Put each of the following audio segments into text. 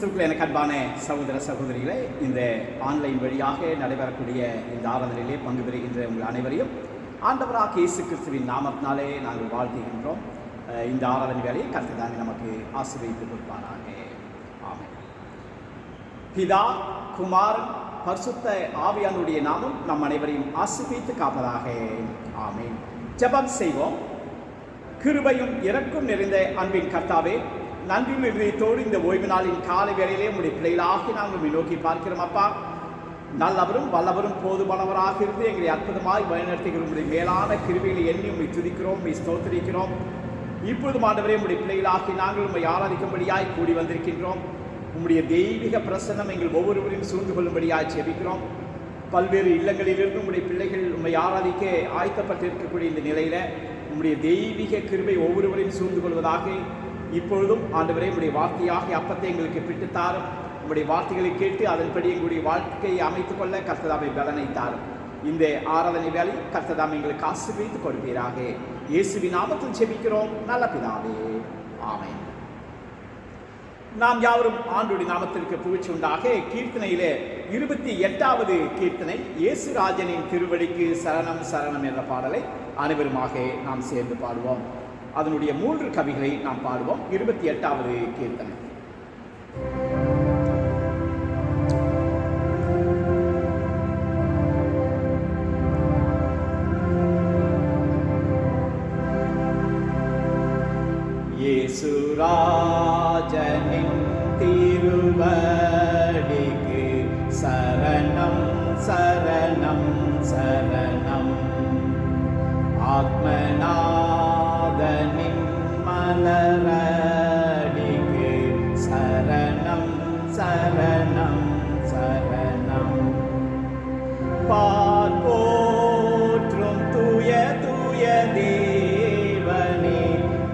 கிறிஸ்துவுக்குள் எனக்கு அன்பான சகோதர சகோதரிகளை, இந்த ஆன்லைன் வழியாக நடைபெறக்கூடிய இந்த ஆராதனையிலே பங்கு பெறுகின்ற உங்கள் அனைவரையும் ஆண்டவராக இயேசு கிறிஸ்துவின் நாமத்தினாலே நாங்கள் வாழ்த்துகின்றோம். இந்த ஆராதனை வேலையை கர்த்தர் தாமே நமக்கு ஆசீர்வதித்து கொடுப்பாராக. ஆமென். பிதா, குமாரன், பரிசுத்த ஆவியானுடைய நாமம் நம் அனைவரையும் ஆசீர்வதித்து காப்பதாக. ஆமென். ஜெபம் செய்வோம். கிருபையும் இரக்கம் நிறைந்த அன்பின் கர்த்தாவே, நன்றியும் இதயத்தோடு இந்த ஓய்வு நாளின் காலை வேளையிலே உங்களுடைய பிள்ளைகளாகி நாங்கள் நோக்கி பார்க்கிறோம். அப்பா, நல்லவரும் வல்லவரும் போதுமானவராக இருந்து எங்களை அற்புதமாய் வழிநடத்துகிற உங்களுடைய மேலான கிருபைகளை எண்ணி உண்மை துதிக்கிறோம், உண்மை ஸ்தோத்திரிக்கிறோம். இப்பொழுது ஆண்டவரே, உங்களுடைய பிள்ளைகளாகி நாங்கள் உண்மை ஆராதிக்கும்படியாய் கூடி வந்திருக்கின்றோம். உங்களுடைய தெய்வீக பிரசன்னம் எங்கள் ஒவ்வொருவரையும் சூழ்ந்து கொள்ளும்படியாய் ஜெபிக்கிறோம். பல்வேறு இல்லங்களிலிருந்து உங்களுடைய பிள்ளைகள் உண்மை ஆராதிக்க ஆயத்தப்பட்டிருக்கக்கூடிய இந்த நிலையில் உங்களுடைய தெய்வீக கிருபை ஒவ்வொருவரையும் சூழ்ந்து கொள்வதாக. இப்பொழுதும் ஆண்டவரே, உங்களுடைய வார்த்தையாக அப்பத்தை எங்களுக்கு பிட்டுத்தாரும். உங்களுடைய வார்த்தைகளை கேட்டு அதன்படி எங்களுடைய வாழ்க்கையை அமைத்துக் கொள்ள கர்த்ததாமை பலனை தாரும். இந்த ஆராதனை வேலை கர்த்ததாமை எங்களுக்கு ஆசீர்வதித்து கொடுப்பீராக. இயேசுவின் நாமத்தில் ஜெபிக்கிறோம் நல்ல பிதாவே. ஆமென். நாம் யாவரும் ஆண்டவருடைய நாமத்திற்கு புகழ்ச்சி உண்டாக கீர்த்தனையிலே 28வது கீர்த்தனை, இயேசுராஜனின் திருவடிக்கு சரணம் சரணம் என்ற பாடலை அனைவருமாக நாம் சேர்ந்து பாடுவோம். அதனுடைய 3 கவிகளை நாம் பாடுவோம். 28வது கீர்த்தனை. இயேசுராஜனின் திருவடிக்கு சரணம் சரணம் சரணம். ஆத்மநாதனின் மலரடிக்கு சரணம் சரணம் சரணம். போற்றும் தூய தூய தேவனே,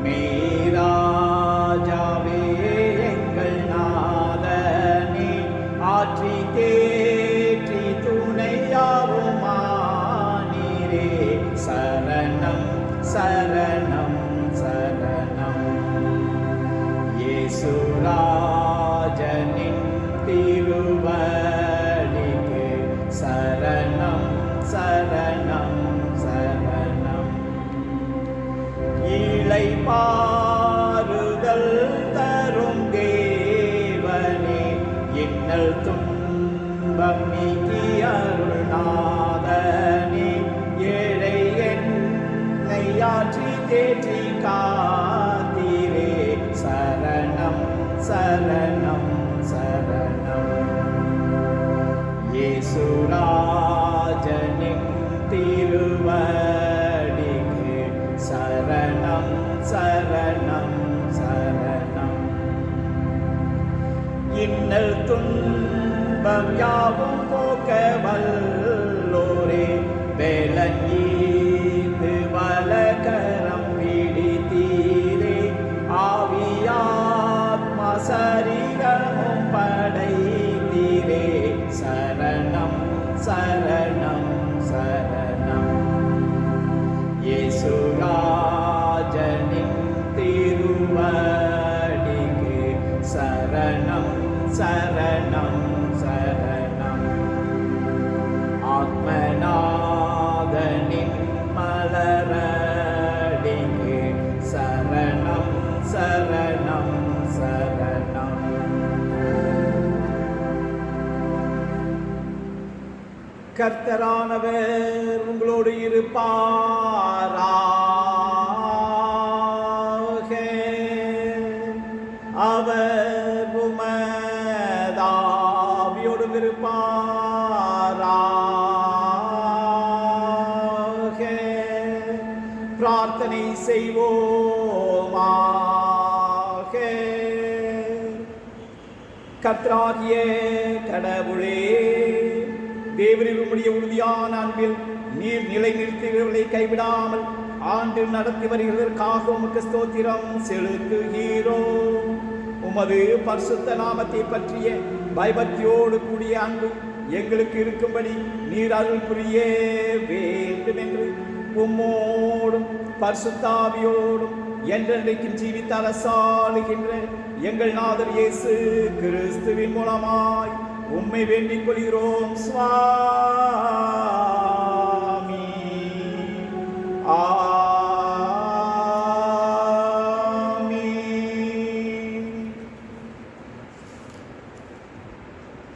மேராஜாவே எங்கள் நாதனே, ஆற்றி தேற்றி துணையாவுமானீரே, சரணம் சரணம் சரணம். இயேசுராஜனின் திருவடிக்கு சரணம் சரணம் சரணம். இளைப்பாறுதல் தரும் தேவனே, இன்னல் துன்பம் நீக்கி அருள்நாதனே, ஏழை என்னை ஆற்றி தேற்றி காத்தீரே, சரணம் சரணம் சரணம். இயேசுராஜனின் திருவடிக்கு சரணம் சரணம் சரணம். இன்னல் துன்பம் யாவும் போக்க வல்லோரே, வேலங்கீது வலகரம் பிடித்தீரே, ஆவியாத்மா சரீரமும் படைத்தீரே, சரணம் சரணம் சரணம். இயேசுராஜனின் திருவடிக்கு சரணம் சரணம் சரணம். ஆத்மநாதனின் மலரடிக்கு சரணம் சரணம் சரணம். கர்த்தரானவர் உங்களோடு இருப்பாராக. அவர் உமதாவியோடும் இருப்பாராக. பிரார்த்தனை செய்வோமாக. கர்த்தராகிய கடவுளே, தேவரீர் உம்முடைய உறுதியான அன்பில் நீர் நிலை நிறுத்துகிறவர்களை கைவிடாமல் ஆண்டு நடத்தி வருகிறதற்காக உமக்கு ஸ்தோத்திரம் செலுத்துகிறோம். உமது பரிசுத்த நாமத்தை பற்றிய பயபக்தியோடு கூடிய அன்பு எங்களுக்கு இருக்கும்படி நீர் அருள் புரிய வேண்டும் என்று உம்மோடும் பரிசுத்த ஆவியோடும் என்றென்றைக்கும் ஜீவித்த அரசாளுகின்ற எங்கள் நாதர் இயேசு கிறிஸ்துவின் மூலமாய் உம்மை வேண்டிக் கொள்கிறோம் சுவாமி.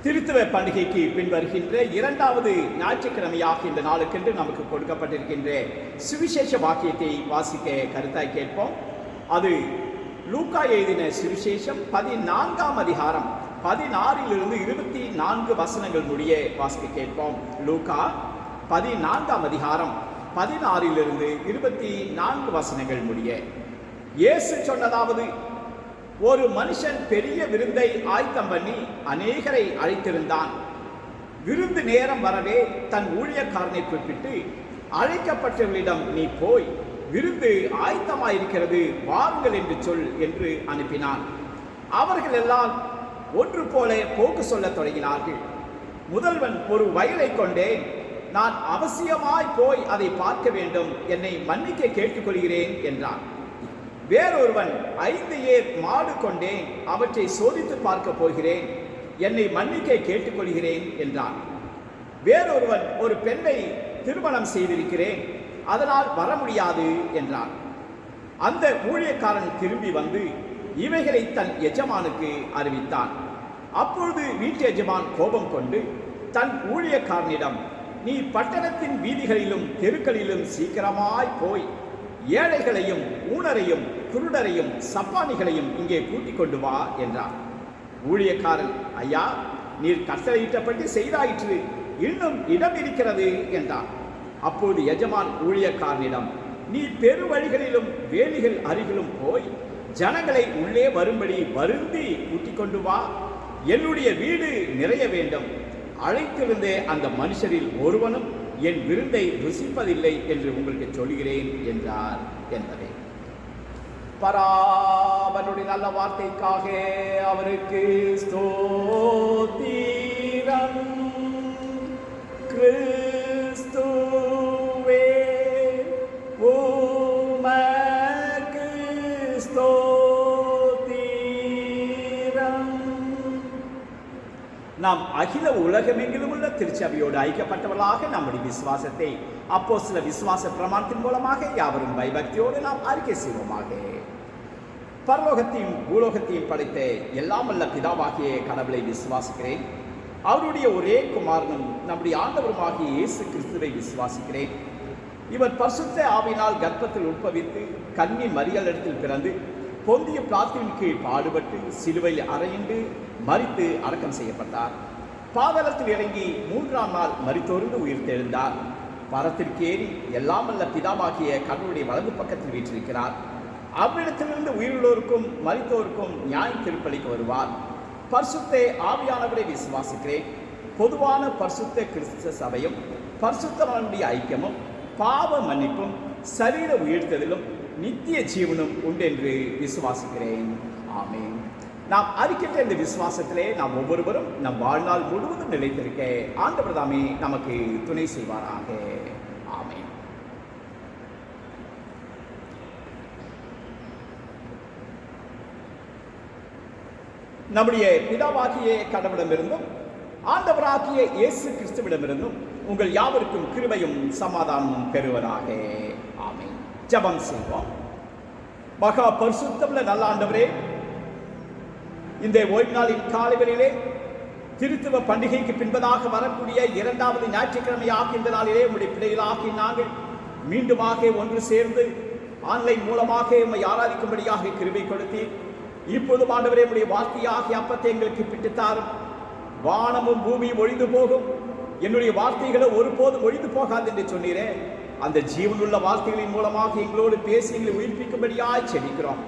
திருத்துவ பண்டிகைக்கு பின்வருகின்ற இரண்டாவது ஞாயிற்றுக்கிழமையாக இந்த நாளுக்கென்று நமக்கு கொடுக்கப்பட்டிருக்கின்ற சுவிசேஷ வாக்கியத்தை வாசிக்க கருத்தாய் கேட்போம். அது லூக்கா எழுதின சுவிசேஷம் 14ஆம் அதிகாரம் 16 24 வசனங்கள் முடிய வாசிக்க கேட்போம். லூக்கா 14ஆம் அதிகாரம் 16 24 வசனங்கள் முடிய. இயேசு சொன்னதாவது, ஒரு மனுஷன் பெரிய விருந்தை ஆயத்தம் பண்ணி அநேகரை அழைத்திருந்தான். விருந்து நேரம் வரவே தன் ஊழியக்காரனை குறிப்பிட்டு, அழைக்கப்பட்டவர்களிடம் நீ போய் விருந்து ஆயத்தமாயிருக்கிறது, வாருங்கள் என்று சொல் என்று அனுப்பினான். அவர்கள் எல்லாம் ஒன்று போல போக்கு சொல்ல தொடங்கினார்கள். முதல்வன், ஒரு வயலை கொண்டேன், நான் அவசியமாய் போய் அதை பார்க்க வேண்டும், என்னை மன்னிக்க கேட்டுக்கொள்கிறேன் என்றான். வேறொருவன், 5 ஏர் மாடு கொண்டேன், அவற்றை சோதித்து பார்க்க போகிறேன், என்னை மன்னிக்க கேட்டுக்கொள்கிறேன் என்றான். வேறொருவன், ஒரு பெண்ணை திருமணம் செய்திருக்கிறேன், அதனால் வர முடியாது என்றான். அந்த ஊழியக்காரன் திரும்பி வந்து இவைகளை தன் எஜமானுக்கு அறிவித்தான். அப்பொழுது வீட்டு எஜமான் கோபம் கொண்டு தன் ஊழியக்காரனிடம், நீ பட்டணத்தின் வீதிகளிலும் தெருக்களிலும் சீக்கிரமாய் போய் ஏழைகளையும் ஊனரையும் குருடரையும் சப்பானிகளையும் இங்கே கூட்டிக் கொண்டு வா என்றார். ஊழியக்காரன், ஐயா, நீர் கட்டளையிட்டபடி செய்தாயிற்று, இன்னும் இடம் இருக்கிறது என்றார். அப்போது எஜமான் ஊழியக்காரனிடம், நீ பெரு வழிகளிலும் வேலிகள் அருகிலும் போய் ஜனங்களை உள்ளே வரும்படி வருந்தி கூட்டிக் கொண்டு வா, என்னுடைய வீடு நிறைய வேண்டும். அழைத்திருந்த அந்த மனுஷரில் ஒருவனும் என் விருந்தை ருசிப்பதில்லை என்று உங்களுக்கு சொல்கிறேன் என்றார் என்பதே. பராபனுடைய நல்ல வார்த்தைக்காக அவருக்கு ஸ்தோத்திரம். கிறிஸ்துவே உமக்கு ஸ்தோத்திரம். நாம் அகில உலகமெங்கிலும் உள்ள திருச்சபையோடு ஐக்கியப்பட்டவர்களாக நம்முடைய விசுவாசத்தை அப்போஸ்தல விசுவாச பிரமாணத்தின் மூலமாக யாவரும் பயபக்தியோடு நாம் அறிக்கை செய்வோமாக. பரலோகத்தையும் பூலோகத்தையும் படைத்த எல்லாம் வல்ல பிதாவாகிய கடவுளை விசுவாசிக்கிறேன். அவருடைய ஒரே குமாரனும் நம்முடைய ஆண்டவருமாகிய இயேசு கிறிஸ்துவை விசுவாசிக்கிறேன். இவர் பரிசுத்த ஆவியினால் கர்ப்பத்தில் உட்பவித்து கன்னி மரியாளிடத்தில் பிறந்து பொந்திய பிலாத்துவின் கீழ் பாடுபட்டு சிலுவையில் அறையுண்டு மரித்து அடக்கம் செய்யப்பட்டார். பாதாளத்தில் இறங்கி 3ஆம் நாள் மரித்தோர்ந்து உயிர்த்தெழுந்தார். பரத்திற்கேறி எல்லாம் வல்ல பிதாவாகிய கடவுளுடைய வலது பக்கத்தில் வீற்றிருக்கிறார். அவ்விடத்திலிருந்து உயிருள்ளோருக்கும் மரித்தோருக்கும் நியாய தீர்ப்பளிக்க வருவார். பரிசுத்த ஆவியானவரை விசுவாசிக்கிறேன். பொதுவான பரிசுத்த கிறிஸ்து சபையும் பரிசுத்தவானுடைய ஐக்கியமும் பாவ மன்னிப்பும் சரீர உயிர்த்ததிலும் நித்திய ஜீவனும் உண்டென்று விசுவாசிக்கிறேன். ஆமென். நாம் அறிக்கின்ற இந்த விசுவாசத்திலே நாம் ஒவ்வொருவரும் நம் வாழ்நாள் முழுவதும் நிலைத்திருக்க ஆண்டவர் தாமே நமக்கு துணை செய்வாராக. ஆமென். நம்முடைய பிதாவாகிய கடவுளிடமிருந்தும் ஆண்டவராகிய இயேசு கிறிஸ்துவிடமிருந்தும் உங்கள் யாவருக்கும் கிருபையும் சமாதானமும் பெறுவதாக. ஆமென். ஜெபம் செய்வோம். மகா பரிசுத்தமுள்ள நல்ல ஆண்டவரே, இந்த ஓய்வு நாளின் காலைவெளியிலே திருத்துவ பண்டிகைக்கு பின்பதாக வரக்கூடிய இரண்டாவது ஞாயிற்றுக்கிழமையாக இந்த நாளிலே உங்களுடைய பிள்ளைகளாகி நாங்கள் மீண்டுமாக ஒன்று சேர்ந்து ஆன்லைன் மூலமாக உம்மை ஆராதிக்கும்படியாக கிருபை கொடுத்தீர். இப்போது ஆண்டவரே, உம்முடைய வார்த்தையாகிய அப்பத்தை எங்களுக்கு பிட்டுத்தாரும். வானமும் பூமியும் ஒழிந்து போகும், என்னுடைய வார்த்தைகளை ஒருபோதும் ஒழிந்து போகாது என்று சொன்னீரே. அந்த ஜீவனுள்ள வார்த்தைகளின் மூலமாக எங்களோடு பேசி எங்களை உயிர்ப்பிக்கும்படியாய் செபிக்கிறோம்.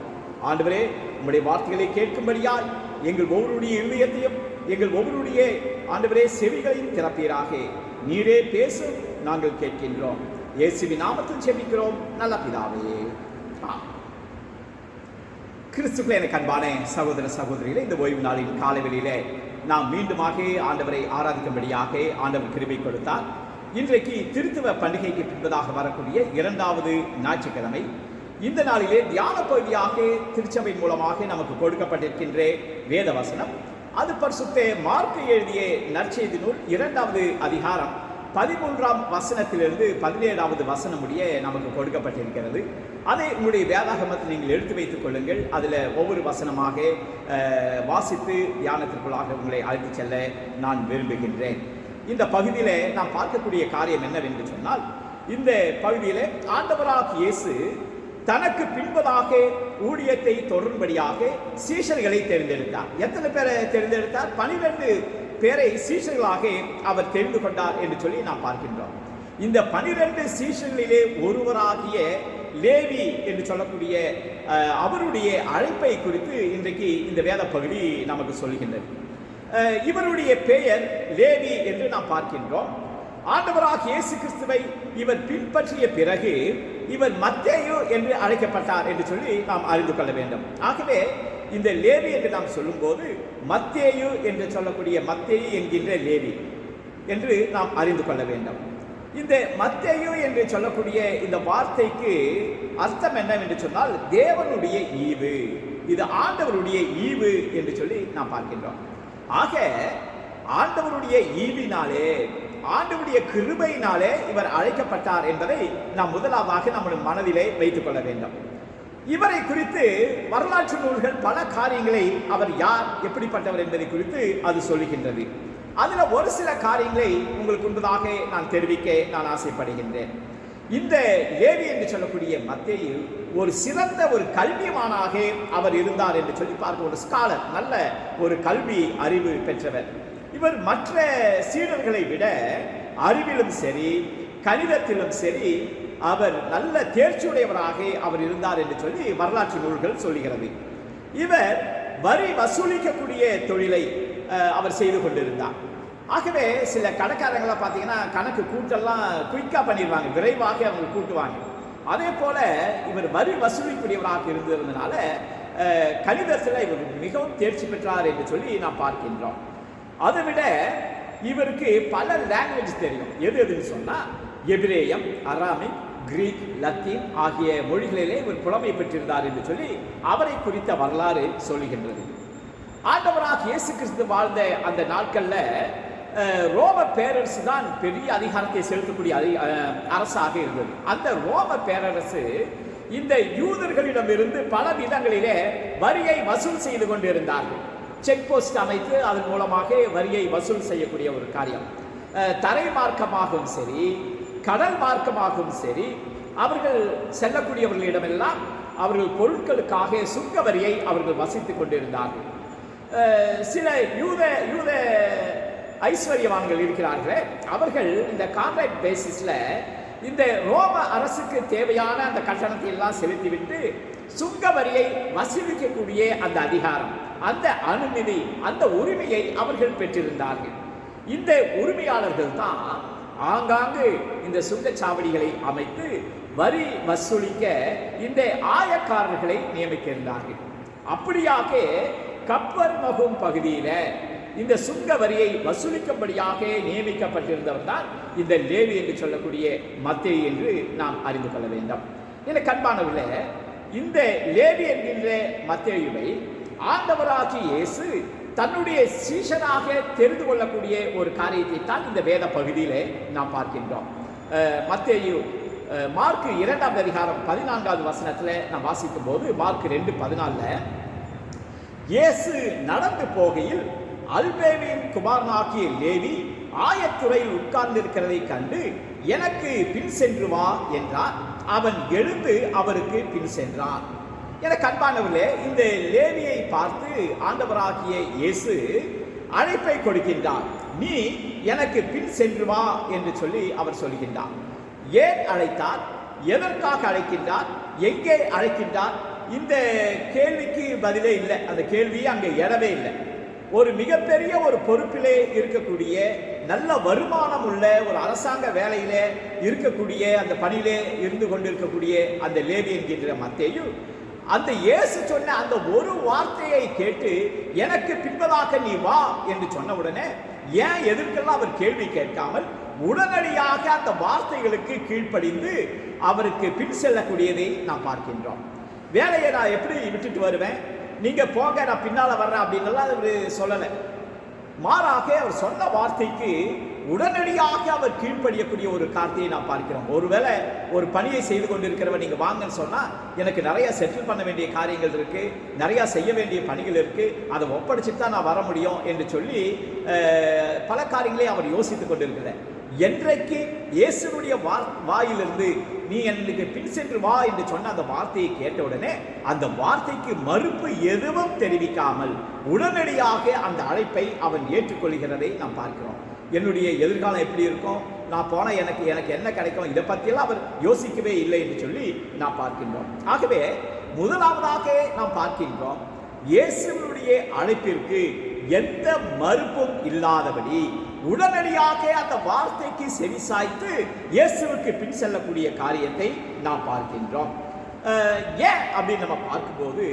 ஆண்டவரே, உம்முடைய வார்த்தைகளை கேட்கும்படியாய் எங்கள் ஒவ்வொருடைய இருதயத்தையும் எங்கள் ஒவ்வொருடைய ஆண்டவரே செவிகளையும் திறப்பீராக. நீரே பேசும், நாங்கள் கேட்கின்றோம். இயேசுவின் நாமத்தில் செபிக்கிறோம் நல்ல பிதாவே. கிறிஸ்துக்களே, எனக்கு அன்பான சகோதர சகோதரிகளே, இந்த ஓய்வு நாளின் காலைவெளியிலே நாம் மீண்டுமாக ஆண்டவரை ஆராதிக்கும்படியாக ஆண்டவர் கிருபை கொடுத்தார். இன்றைக்கு திருத்துவ பண்டிகைக்கு பின்பதாக வரக்கூடிய இரண்டாவது ஞாயிற்றுக்கிழமை. இந்த நாளிலே தியான பகுதியாக திருச்சபை மூலமாக நமக்கு கொடுக்கப்பட்டிருக்கின்ற வேத வசனம், அது பரிசுத்த மார்க்கு எழுதிய நற்செய்தி நூல் 2வது அதிகாரம் 13ஆம் வசனத்திலிருந்து 17வது வசனம் முடிய நமக்கு கொடுக்கப்பட்டிருக்கிறது. அதை உங்களுடைய வேதாகமத்தில் நீங்கள் எடுத்து வைத்துக் கொள்ளுங்கள். அதில் ஒவ்வொரு வசனமாக வாசித்து தியானத்திற்குள்ளாக உங்களை அழைத்து செல்ல நான் விரும்புகின்றேன். இந்த பகுதியில் நாம் பார்க்கக்கூடிய காரியம் என்னவென்று சொன்னால், இந்த பகுதியில் ஆண்டவராகிய இயேசு தனக்கு பின்பதாக ஊழியத்தை தொடரும்படியாக சீஷர்களை தேர்ந்தெடுத்தார். எத்தனை பேரை தேர்ந்தெடுத்தார்? 12 பேரை சீஷர்களாக அவர் தெரிந்து கொண்டார் என்று சொல்லி நாம் பார்க்கின்றோம். இந்த 12 சீஷர்களிலே ஒருவராகிய லேவி என்று சொல்லக்கூடிய அவருடைய அழைப்பை குறித்து இன்றைக்கு இந்த வேத பகுதி நமக்கு சொல்கின்றது. இவருடைய பெயர் லேவி என்று நாம் பார்க்கின்றோம். ஆண்டவராகிய இயேசு கிறிஸ்துவை இவர் பின்பற்றிய பிறகு இவர் மத்தேயு என்று அழைக்கப்பட்டார் என்று சொல்லி நாம் அறிந்து கொள்ள வேண்டும். ஆகவே இந்த லேவி என்று நாம் சொல்லும்போது மத்தேயு என்று சொல்லக்கூடிய மத்தேயு என்கின்ற லேவி என்று நாம் அறிந்து கொள்ள வேண்டும். இந்த மத்தேயு என்று சொல்லக்கூடிய இந்த வார்த்தைக்கு அர்த்தம் என்னவென்று சொன்னால் தேவனுடைய ஈவு, இது ஆண்டவருடைய ஈவு என்று சொல்லி நாம் பார்க்கின்றோம். ஆக ஆண்டவருடைய ஈவினாலே, ஆண்டவருடைய கிருபையினாலே இவர் அழைக்கப்பட்டார் என்பதை நாம் முதலாவதாக நம்முடைய மனதிலே வைத்துக் கொள்ள வேண்டும். இவரை குறித்து வரலாற்று நூல்கள் பல காரியங்களை, அவர் யார், எப்படிப்பட்டவர் என்பதை குறித்து அது சொல்லுகின்றது. அதில் ஒரு சில காரியங்களை உங்களுக்கு முன்பதாக நான் தெரிவிக்க நான் ஆசைப்படுகின்றேன். இந்த லேவி என்று சொல்லக்கூடிய மத்தேயு ஒரு சிறந்த ஒரு கல்விமானாக அவர் இருந்தார் என்று சொல்லி பார்க்க, ஒரு ஸ்காலர், நல்ல ஒரு கல்வி அறிவு பெற்றவர். இவர் மற்ற சீடர்களை விட அறிவிலும் சரி கணிதத்திலும் சரி அவர் நல்ல தேர்ச்சியுடையவராக அவர் இருந்தார் என்று சொல்லி வரலாற்று நூல்கள் சொல்லுகிறது. இவர் வரி வசூலிக்கக்கூடிய தொழிலை அவர் செய்து கொண்டிருந்தார். ஆகவே சில கணக்காரங்களை பார்த்தீங்கன்னா கணக்கு கூட்டெல்லாம் குயிக்காக பண்ணிடுவாங்க, விரைவாக அவங்க கூட்டுவாங்க. அதே போல இவர் வரி வசூலிக்கூடியவராக இருந்ததுனால கணிதத்தில் இவர் மிகவும் தேர்ச்சி பெற்றார் என்று சொல்லி நாம் பார்க்கின்றோம். அதை விட இவருக்கு பல லாங்குவேஜ் தெரியும். எதுன்னு சொன்னால் எபிரேயம், அராமிக், கிரீக், லத்தீன் ஆகிய மொழிகளிலே இவர் புலமை பெற்றிருந்தார் என்று சொல்லி அவரை குறித்த வரலாறு சொல்லுகின்றது. ஆண்டவராக இயேசு கிறிஸ்து வாழ்ந்த அந்த நாட்களில் ரோம பேரரசு தான் பெரிய அதிகாரத்தை செலுத்தக்கூடிய அரசாக இருந்தது. அந்த ரோம பேரரசு இந்த யூதர்களிடமிருந்து பல விதங்களிலே வரியை வசூல் செய்து கொண்டிருந்தார்கள். செக் போஸ்ட் அமைத்து அதன் மூலமாக வரியை வசூல் செய்யக்கூடிய ஒரு காரியம். தரை மார்க்கமாகவும் சரி கடல் மார்க்கமாகவும் சரி அவர்கள் செல்லக்கூடியவர்களிடமெல்லாம் அவர்கள் பொருட்களுக்காக சுங்க வரியை அவர்கள் வசித்துக் கொண்டிருந்தார்கள். சில யூத ஐஸ்வர்யவான்கள் இருக்கிறார்கள். அவர்கள் இந்த கான்ட்ராக்ட் பேசிஸ்ல இந்த ரோம அரசுக்கு தேவையான அந்த கட்டணத்தை எல்லாம் செலுத்திவிட்டு சுங்க வரியை வசூலிக்கக்கூடிய அந்த அதிகாரம், அந்த அனுமதி, அந்த உரிமையை அவர்கள் பெற்றிருந்தார்கள். இந்த உரிமையாளர்கள் தான் ஆங்காங்கு இந்த சுங்கச்சாவடிகளை அமைத்து வரி வசூலிக்க இந்த ஆயக்காரர்களை நியமிக்கின்றார்கள். அப்படியாக கப்பர்நகூம் பகுதியில இந்த சுங்க வரியை வசூலிக்கும்படியாக நியமிக்கப்பட்டிருந்தவர் தான் இந்த லேவி என்று சொல்லக்கூடிய மத்தேயு என்று நாம் அறிந்து கொள்ள வேண்டும். என கண்பானவர்களே, இந்த லேவி என்கின்ற மத்தேயுவை ஆண்டவராகிய இயேசு தன்னுடைய சீஷனாக தெரிந்து கொள்ளக்கூடிய ஒரு காரியத்தை தான் இந்த வேத பகுதியிலே நாம் பார்க்கின்றோம். மத்தேயு மார்க்கு 2ஆம் அதிகாரம் 14வது வசனத்தில் நாம் வாசிக்கும் போது, மார்க்கு 2:14, இயேசு நடந்து போகையில் அல்பேவின் குமாரனாகிய லேவி ஆயத்துறையில் உட்கார்ந்திருக்கிறதை கண்டு எனக்கு பின் சென்று வா என்றார். அவன் எழுந்து அவருக்கு பின் சென்றான். என கண்பானவர்களே, இந்த லேவியை பார்த்து ஆண்டவராகிய இயேசு அழைப்பை கொடுக்கின்றார். நீ எனக்கு பின் சென்று வா என்று சொல்லி அவர் சொல்கின்றார். ஏன் அழைத்தார்? எதற்காக அழைக்கின்றார்? எங்கே அழைக்கின்றார்? இந்த கேள்விக்கு பதிலே இல்லை. அந்த கேள்வியே அங்கே எழவே இல்லை. ஒரு மிகப்பெரிய ஒரு பொறுப்பிலே இருக்கக்கூடிய, நல்ல வருமானம் உள்ள ஒரு அரசாங்க வேலையிலே இருக்கக்கூடிய, அந்த பணியிலே இருந்து கொண்டிருக்கக்கூடிய அந்த லேவி என்கின்ற மத்தேயு அந்த இயேசு சொன்ன அந்த ஒரு வார்த்தையை கேட்டு எனக்கு பின்பதாக நீ வா என்று சொன்ன உடனே ஏன் எதற்கெல்லாம் அவர் கேள்வி கேட்காமல் உடனடியாக அந்த வார்த்தைகளுக்கு கீழ்ப்படிந்து அவருக்கு பின் செல்லக்கூடியதை நாம் பார்க்கின்றோம். வேலையை நான் எப்படி விட்டுட்டு வருவேன், நீங்க போங்க நான் பின்னால வர்றேன் அப்படின்னு அவர் சொல்லலை. மாறாக அவர் சொன்ன வார்த்தைக்கு உடனடியாக அவர் கீழ்ப்படியக்கூடிய ஒரு காரியத்தை நாம் பார்க்கிறோம். ஒருவேளை ஒரு பணியை செய்து கொண்டிருக்கிறவர் நீங்க வாங்கன்னு சொன்னா, எனக்கு நிறைய செட்டில் பண்ண வேண்டிய காரியங்கள் இருக்கு, நிறைய செய்ய வேண்டிய பணிகள் இருக்கு, அதை ஒப்படைச்சிட்டு தான் நான் வர முடியும் என்று சொல்லி பல காரியங்களை அவர் யோசித்துக் கொண்டிருக்கிறார். என்றைக்கு இயேசுனுடைய வாயிலிருந்து நீ எனக்கு பின் சென்று வா என்று சொன்ன அந்த வார்த்தையை கேட்டவுடனே அந்த வார்த்தைக்கு மறுப்பு எதுவும் தெரிவிக்காமல் உடனடியாக அந்த அழைப்பை அவன் ஏற்றுக்கொள்கிறதை நாம் பார்க்கிறோம். என்னுடைய எதிர்காலம் எப்படி இருக்கும், நான் போன எனக்கு என்ன கிடைக்கும், இதை பற்றியெல்லாம் அவர் யோசிக்கவே இல்லை என்று சொல்லி நாம் பார்க்கின்றோம். ஆகவே முதலாவதாக நாம் பார்க்கின்றோம், இயேசுனுடைய அழைப்பிற்கு எந்த மறுப்பும் இல்லாதபடி உடனடியாக அந்த வார்த்தைக்கு செவிசாய்த்து இயேசுவுக்கு பின் செல்லக்கூடிய காரியத்தை நாம் பார்க்கின்றோம். ஏன் அப்படின்னு நம்ம பார்க்கும்போது,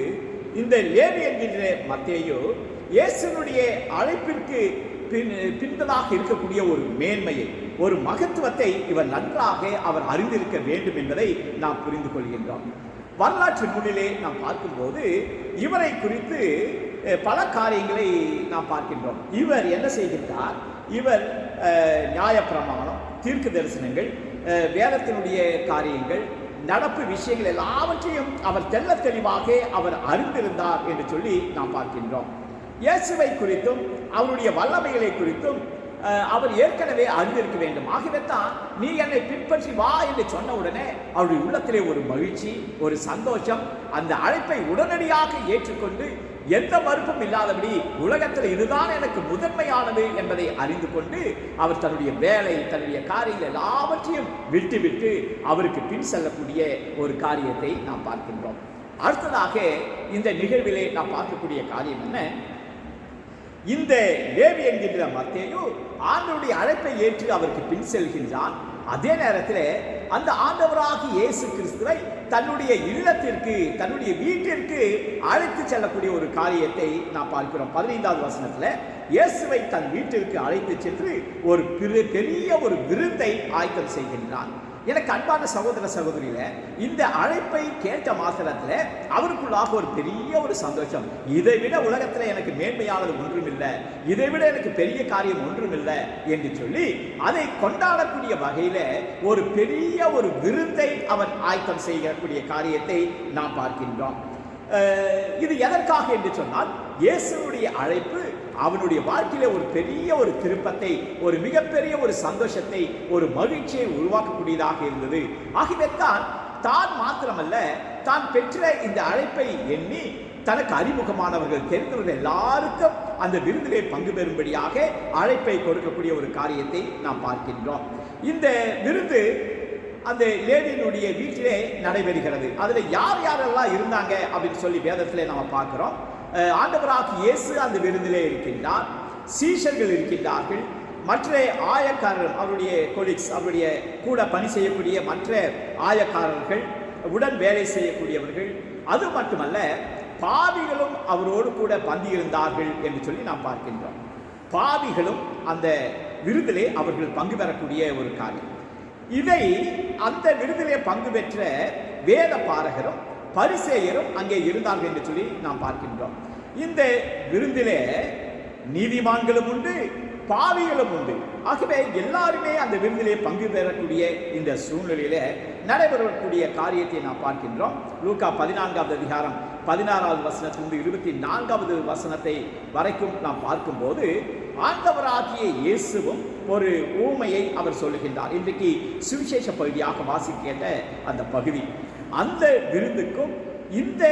இந்த லேவி என்கின்ற மத்தேயு இயேசுனுடைய அழைப்பிற்கு பின்பதாக இருக்கக்கூடிய ஒரு மேன்மையை, ஒரு மகத்துவத்தை இவர் நன்றாக அவர் அறிந்திருக்க வேண்டும் என்பதை நாம் புரிந்து கொள்கின்றோம். வரலாற்று நூலிலே நாம் பார்க்கும்போது இவரை குறித்து பல காரியங்களை நாம் பார்க்கின்றோம். இவர் என்ன செய்கின்றார், இவர் நியாயப்பிரமாணம், தீர்க்க தரிசனங்கள், வேதத்தினுடைய காரியங்கள், நடப்பு விஷயங்கள் எல்லாவற்றையும் அவர் தெள்ள தெளிவாக அவர் அறிந்திருந்தார் என்று சொல்லி நாம் பார்க்கின்றோம். இயேசுவை குறித்தும் அவருடைய வல்லமைகளை குறித்தும் அவர் ஏற்கனவே அறிந்திருக்க வேண்டும். ஆகவே தான் நீ என்னை பின்பற்றி வா என்று சொன்ன உடனே அவருடைய உள்ளத்திலே ஒரு மகிழ்ச்சி, ஒரு சந்தோஷம், அந்த அழைப்பை உடனடியாக ஏற்றுக்கொண்டு எந்த மறுப்பும் இல்லாதபடி உலகத்தில் இதுதான் எனக்கு முதன்மையானது என்பதை அறிந்து கொண்டு அவர் தன்னுடைய வேலை, தன்னுடைய காரியங்கள் எல்லாவற்றையும் விட்டு அவருக்கு பின் செல்லக்கூடிய ஒரு காரியத்தை நாம் பார்க்கின்றோம். அடுத்ததாக இந்த நிகழ்விலே நாம் பார்க்கக்கூடிய காரியம் என்ன, இந்த லேவி என்கின்ற மத்தேயு ஆண்டவருடைய அழைப்பை ஏற்று அவருக்கு பின் செல்கின்றான். அதே நேரத்தில் அந்த ஆண்டவராகிய இயேசு கிறிஸ்துவை தன்னுடைய இல்லத்திற்கு, தன்னுடைய வீட்டிற்கு அழைத்து செல்லக்கூடிய ஒரு காரியத்தை நாம் பார்க்கிறோம். 15வது வசனத்தில் இயேசுவை தன் வீட்டிற்கு அழைத்து சென்று ஒரு பெரிய ஒரு விருந்தை ஆயத்தம் செய்கின்றான். எனக்கு அன்பான சகோதர சகோதரியில இந்த அழைப்பை கேட்ட மாத்திரத்தில் அவருக்குள்ளாக ஒரு பெரிய ஒரு சந்தோஷம், இதை விட உலகத்தில் எனக்கு மேன்மையானது ஒன்றும் இல்லை, இதை விட எனக்கு பெரிய காரியம் ஒன்றும் இல்லை என்று சொல்லி அதை கொண்டாடக்கூடிய வகையில ஒரு பெரிய ஒரு விருந்தை அவன் ஆயத்தம் செய்யக்கூடிய காரியத்தை நாம் பார்க்கின்றோம். இது எதற்காக என்று சொன்னால், இயேசுனுடைய அழைப்பு அவனுடைய வாழ்க்கையில ஒரு பெரிய ஒரு திருப்பத்தை, ஒரு மிகப்பெரிய ஒரு சந்தோஷத்தை, ஒரு மகிழ்ச்சியை உருவாக்கக்கூடியதாக இருந்தது. ஆகவே தான் மாத்திரமல்ல, தான் பெற்ற இந்த அழைப்பை எண்ணி தனக்கு அறிமுகமானவர்கள், தெரிந்தவர்கள் எல்லாருக்கும் அந்த விருந்திலே பங்கு பெறும்படியாக அழைப்பை கொடுக்கக்கூடிய ஒரு காரியத்தை நாம் பார்க்கின்றோம். இந்த விருந்து அந்த லேவியினுடைய வீட்டிலே நடைபெறுகிறது. அதில் யாரெல்லாம் இருந்தாங்க அப்படின்னு சொல்லி வேதத்திலே நம்ம பார்க்கிறோம். ஆண்டவராகிய இயேசு அந்த விருந்திலே இருக்கின்றார், சீஷர்கள் இருக்கின்றார்கள், மற்ற ஆயக்காரர், அவருடைய கொலீக்ஸ், அவருடைய கூட பணி செய்யக்கூடிய மற்ற ஆயக்காரர்கள், உடன் வேலை செய்யக்கூடியவர்கள், அது மட்டுமல்ல பாவிகளும் அவரோடு கூட பந்தி இருந்தார்கள் என்று சொல்லி நாம் பார்க்கின்றோம். பாவிகளும் அந்த விருந்திலே அவர்கள் பங்கு பெறக்கூடிய ஒரு காரியம். இதை அந்த விருந்திலே பங்கு பெற்ற வேத பாரகரும் பரிசேயரும் அங்கே இருந்தார்கள் என்று சொல்லி நாம் பார்க்கின்றோம். இந்த விருந்திலே நீதிமான்களும் உண்டு, பாவிகளும் உண்டு. ஆகவே எல்லாருமே அந்த விருந்திலே பங்கு பெறக்கூடிய இந்த சூழ்நிலையில நடைபெறக்கூடிய காரியத்தை நாம் பார்க்கின்றோம். லூக்கா 14வது அதிகாரம் 16வது வசனத்திலிருந்து 24வது வசனத்தை வரைக்கும் நாம் பார்க்கும்போது, ஆண்டவராகிய இயேசுவும் ஒரு ஊமையை அவர் சொல்லுகின்றார். இன்றைக்கு சுவிசேஷ பகுதியாக வாசிக்கின்ற அந்த பகுதி, அந்த விருந்துக்கும் இந்த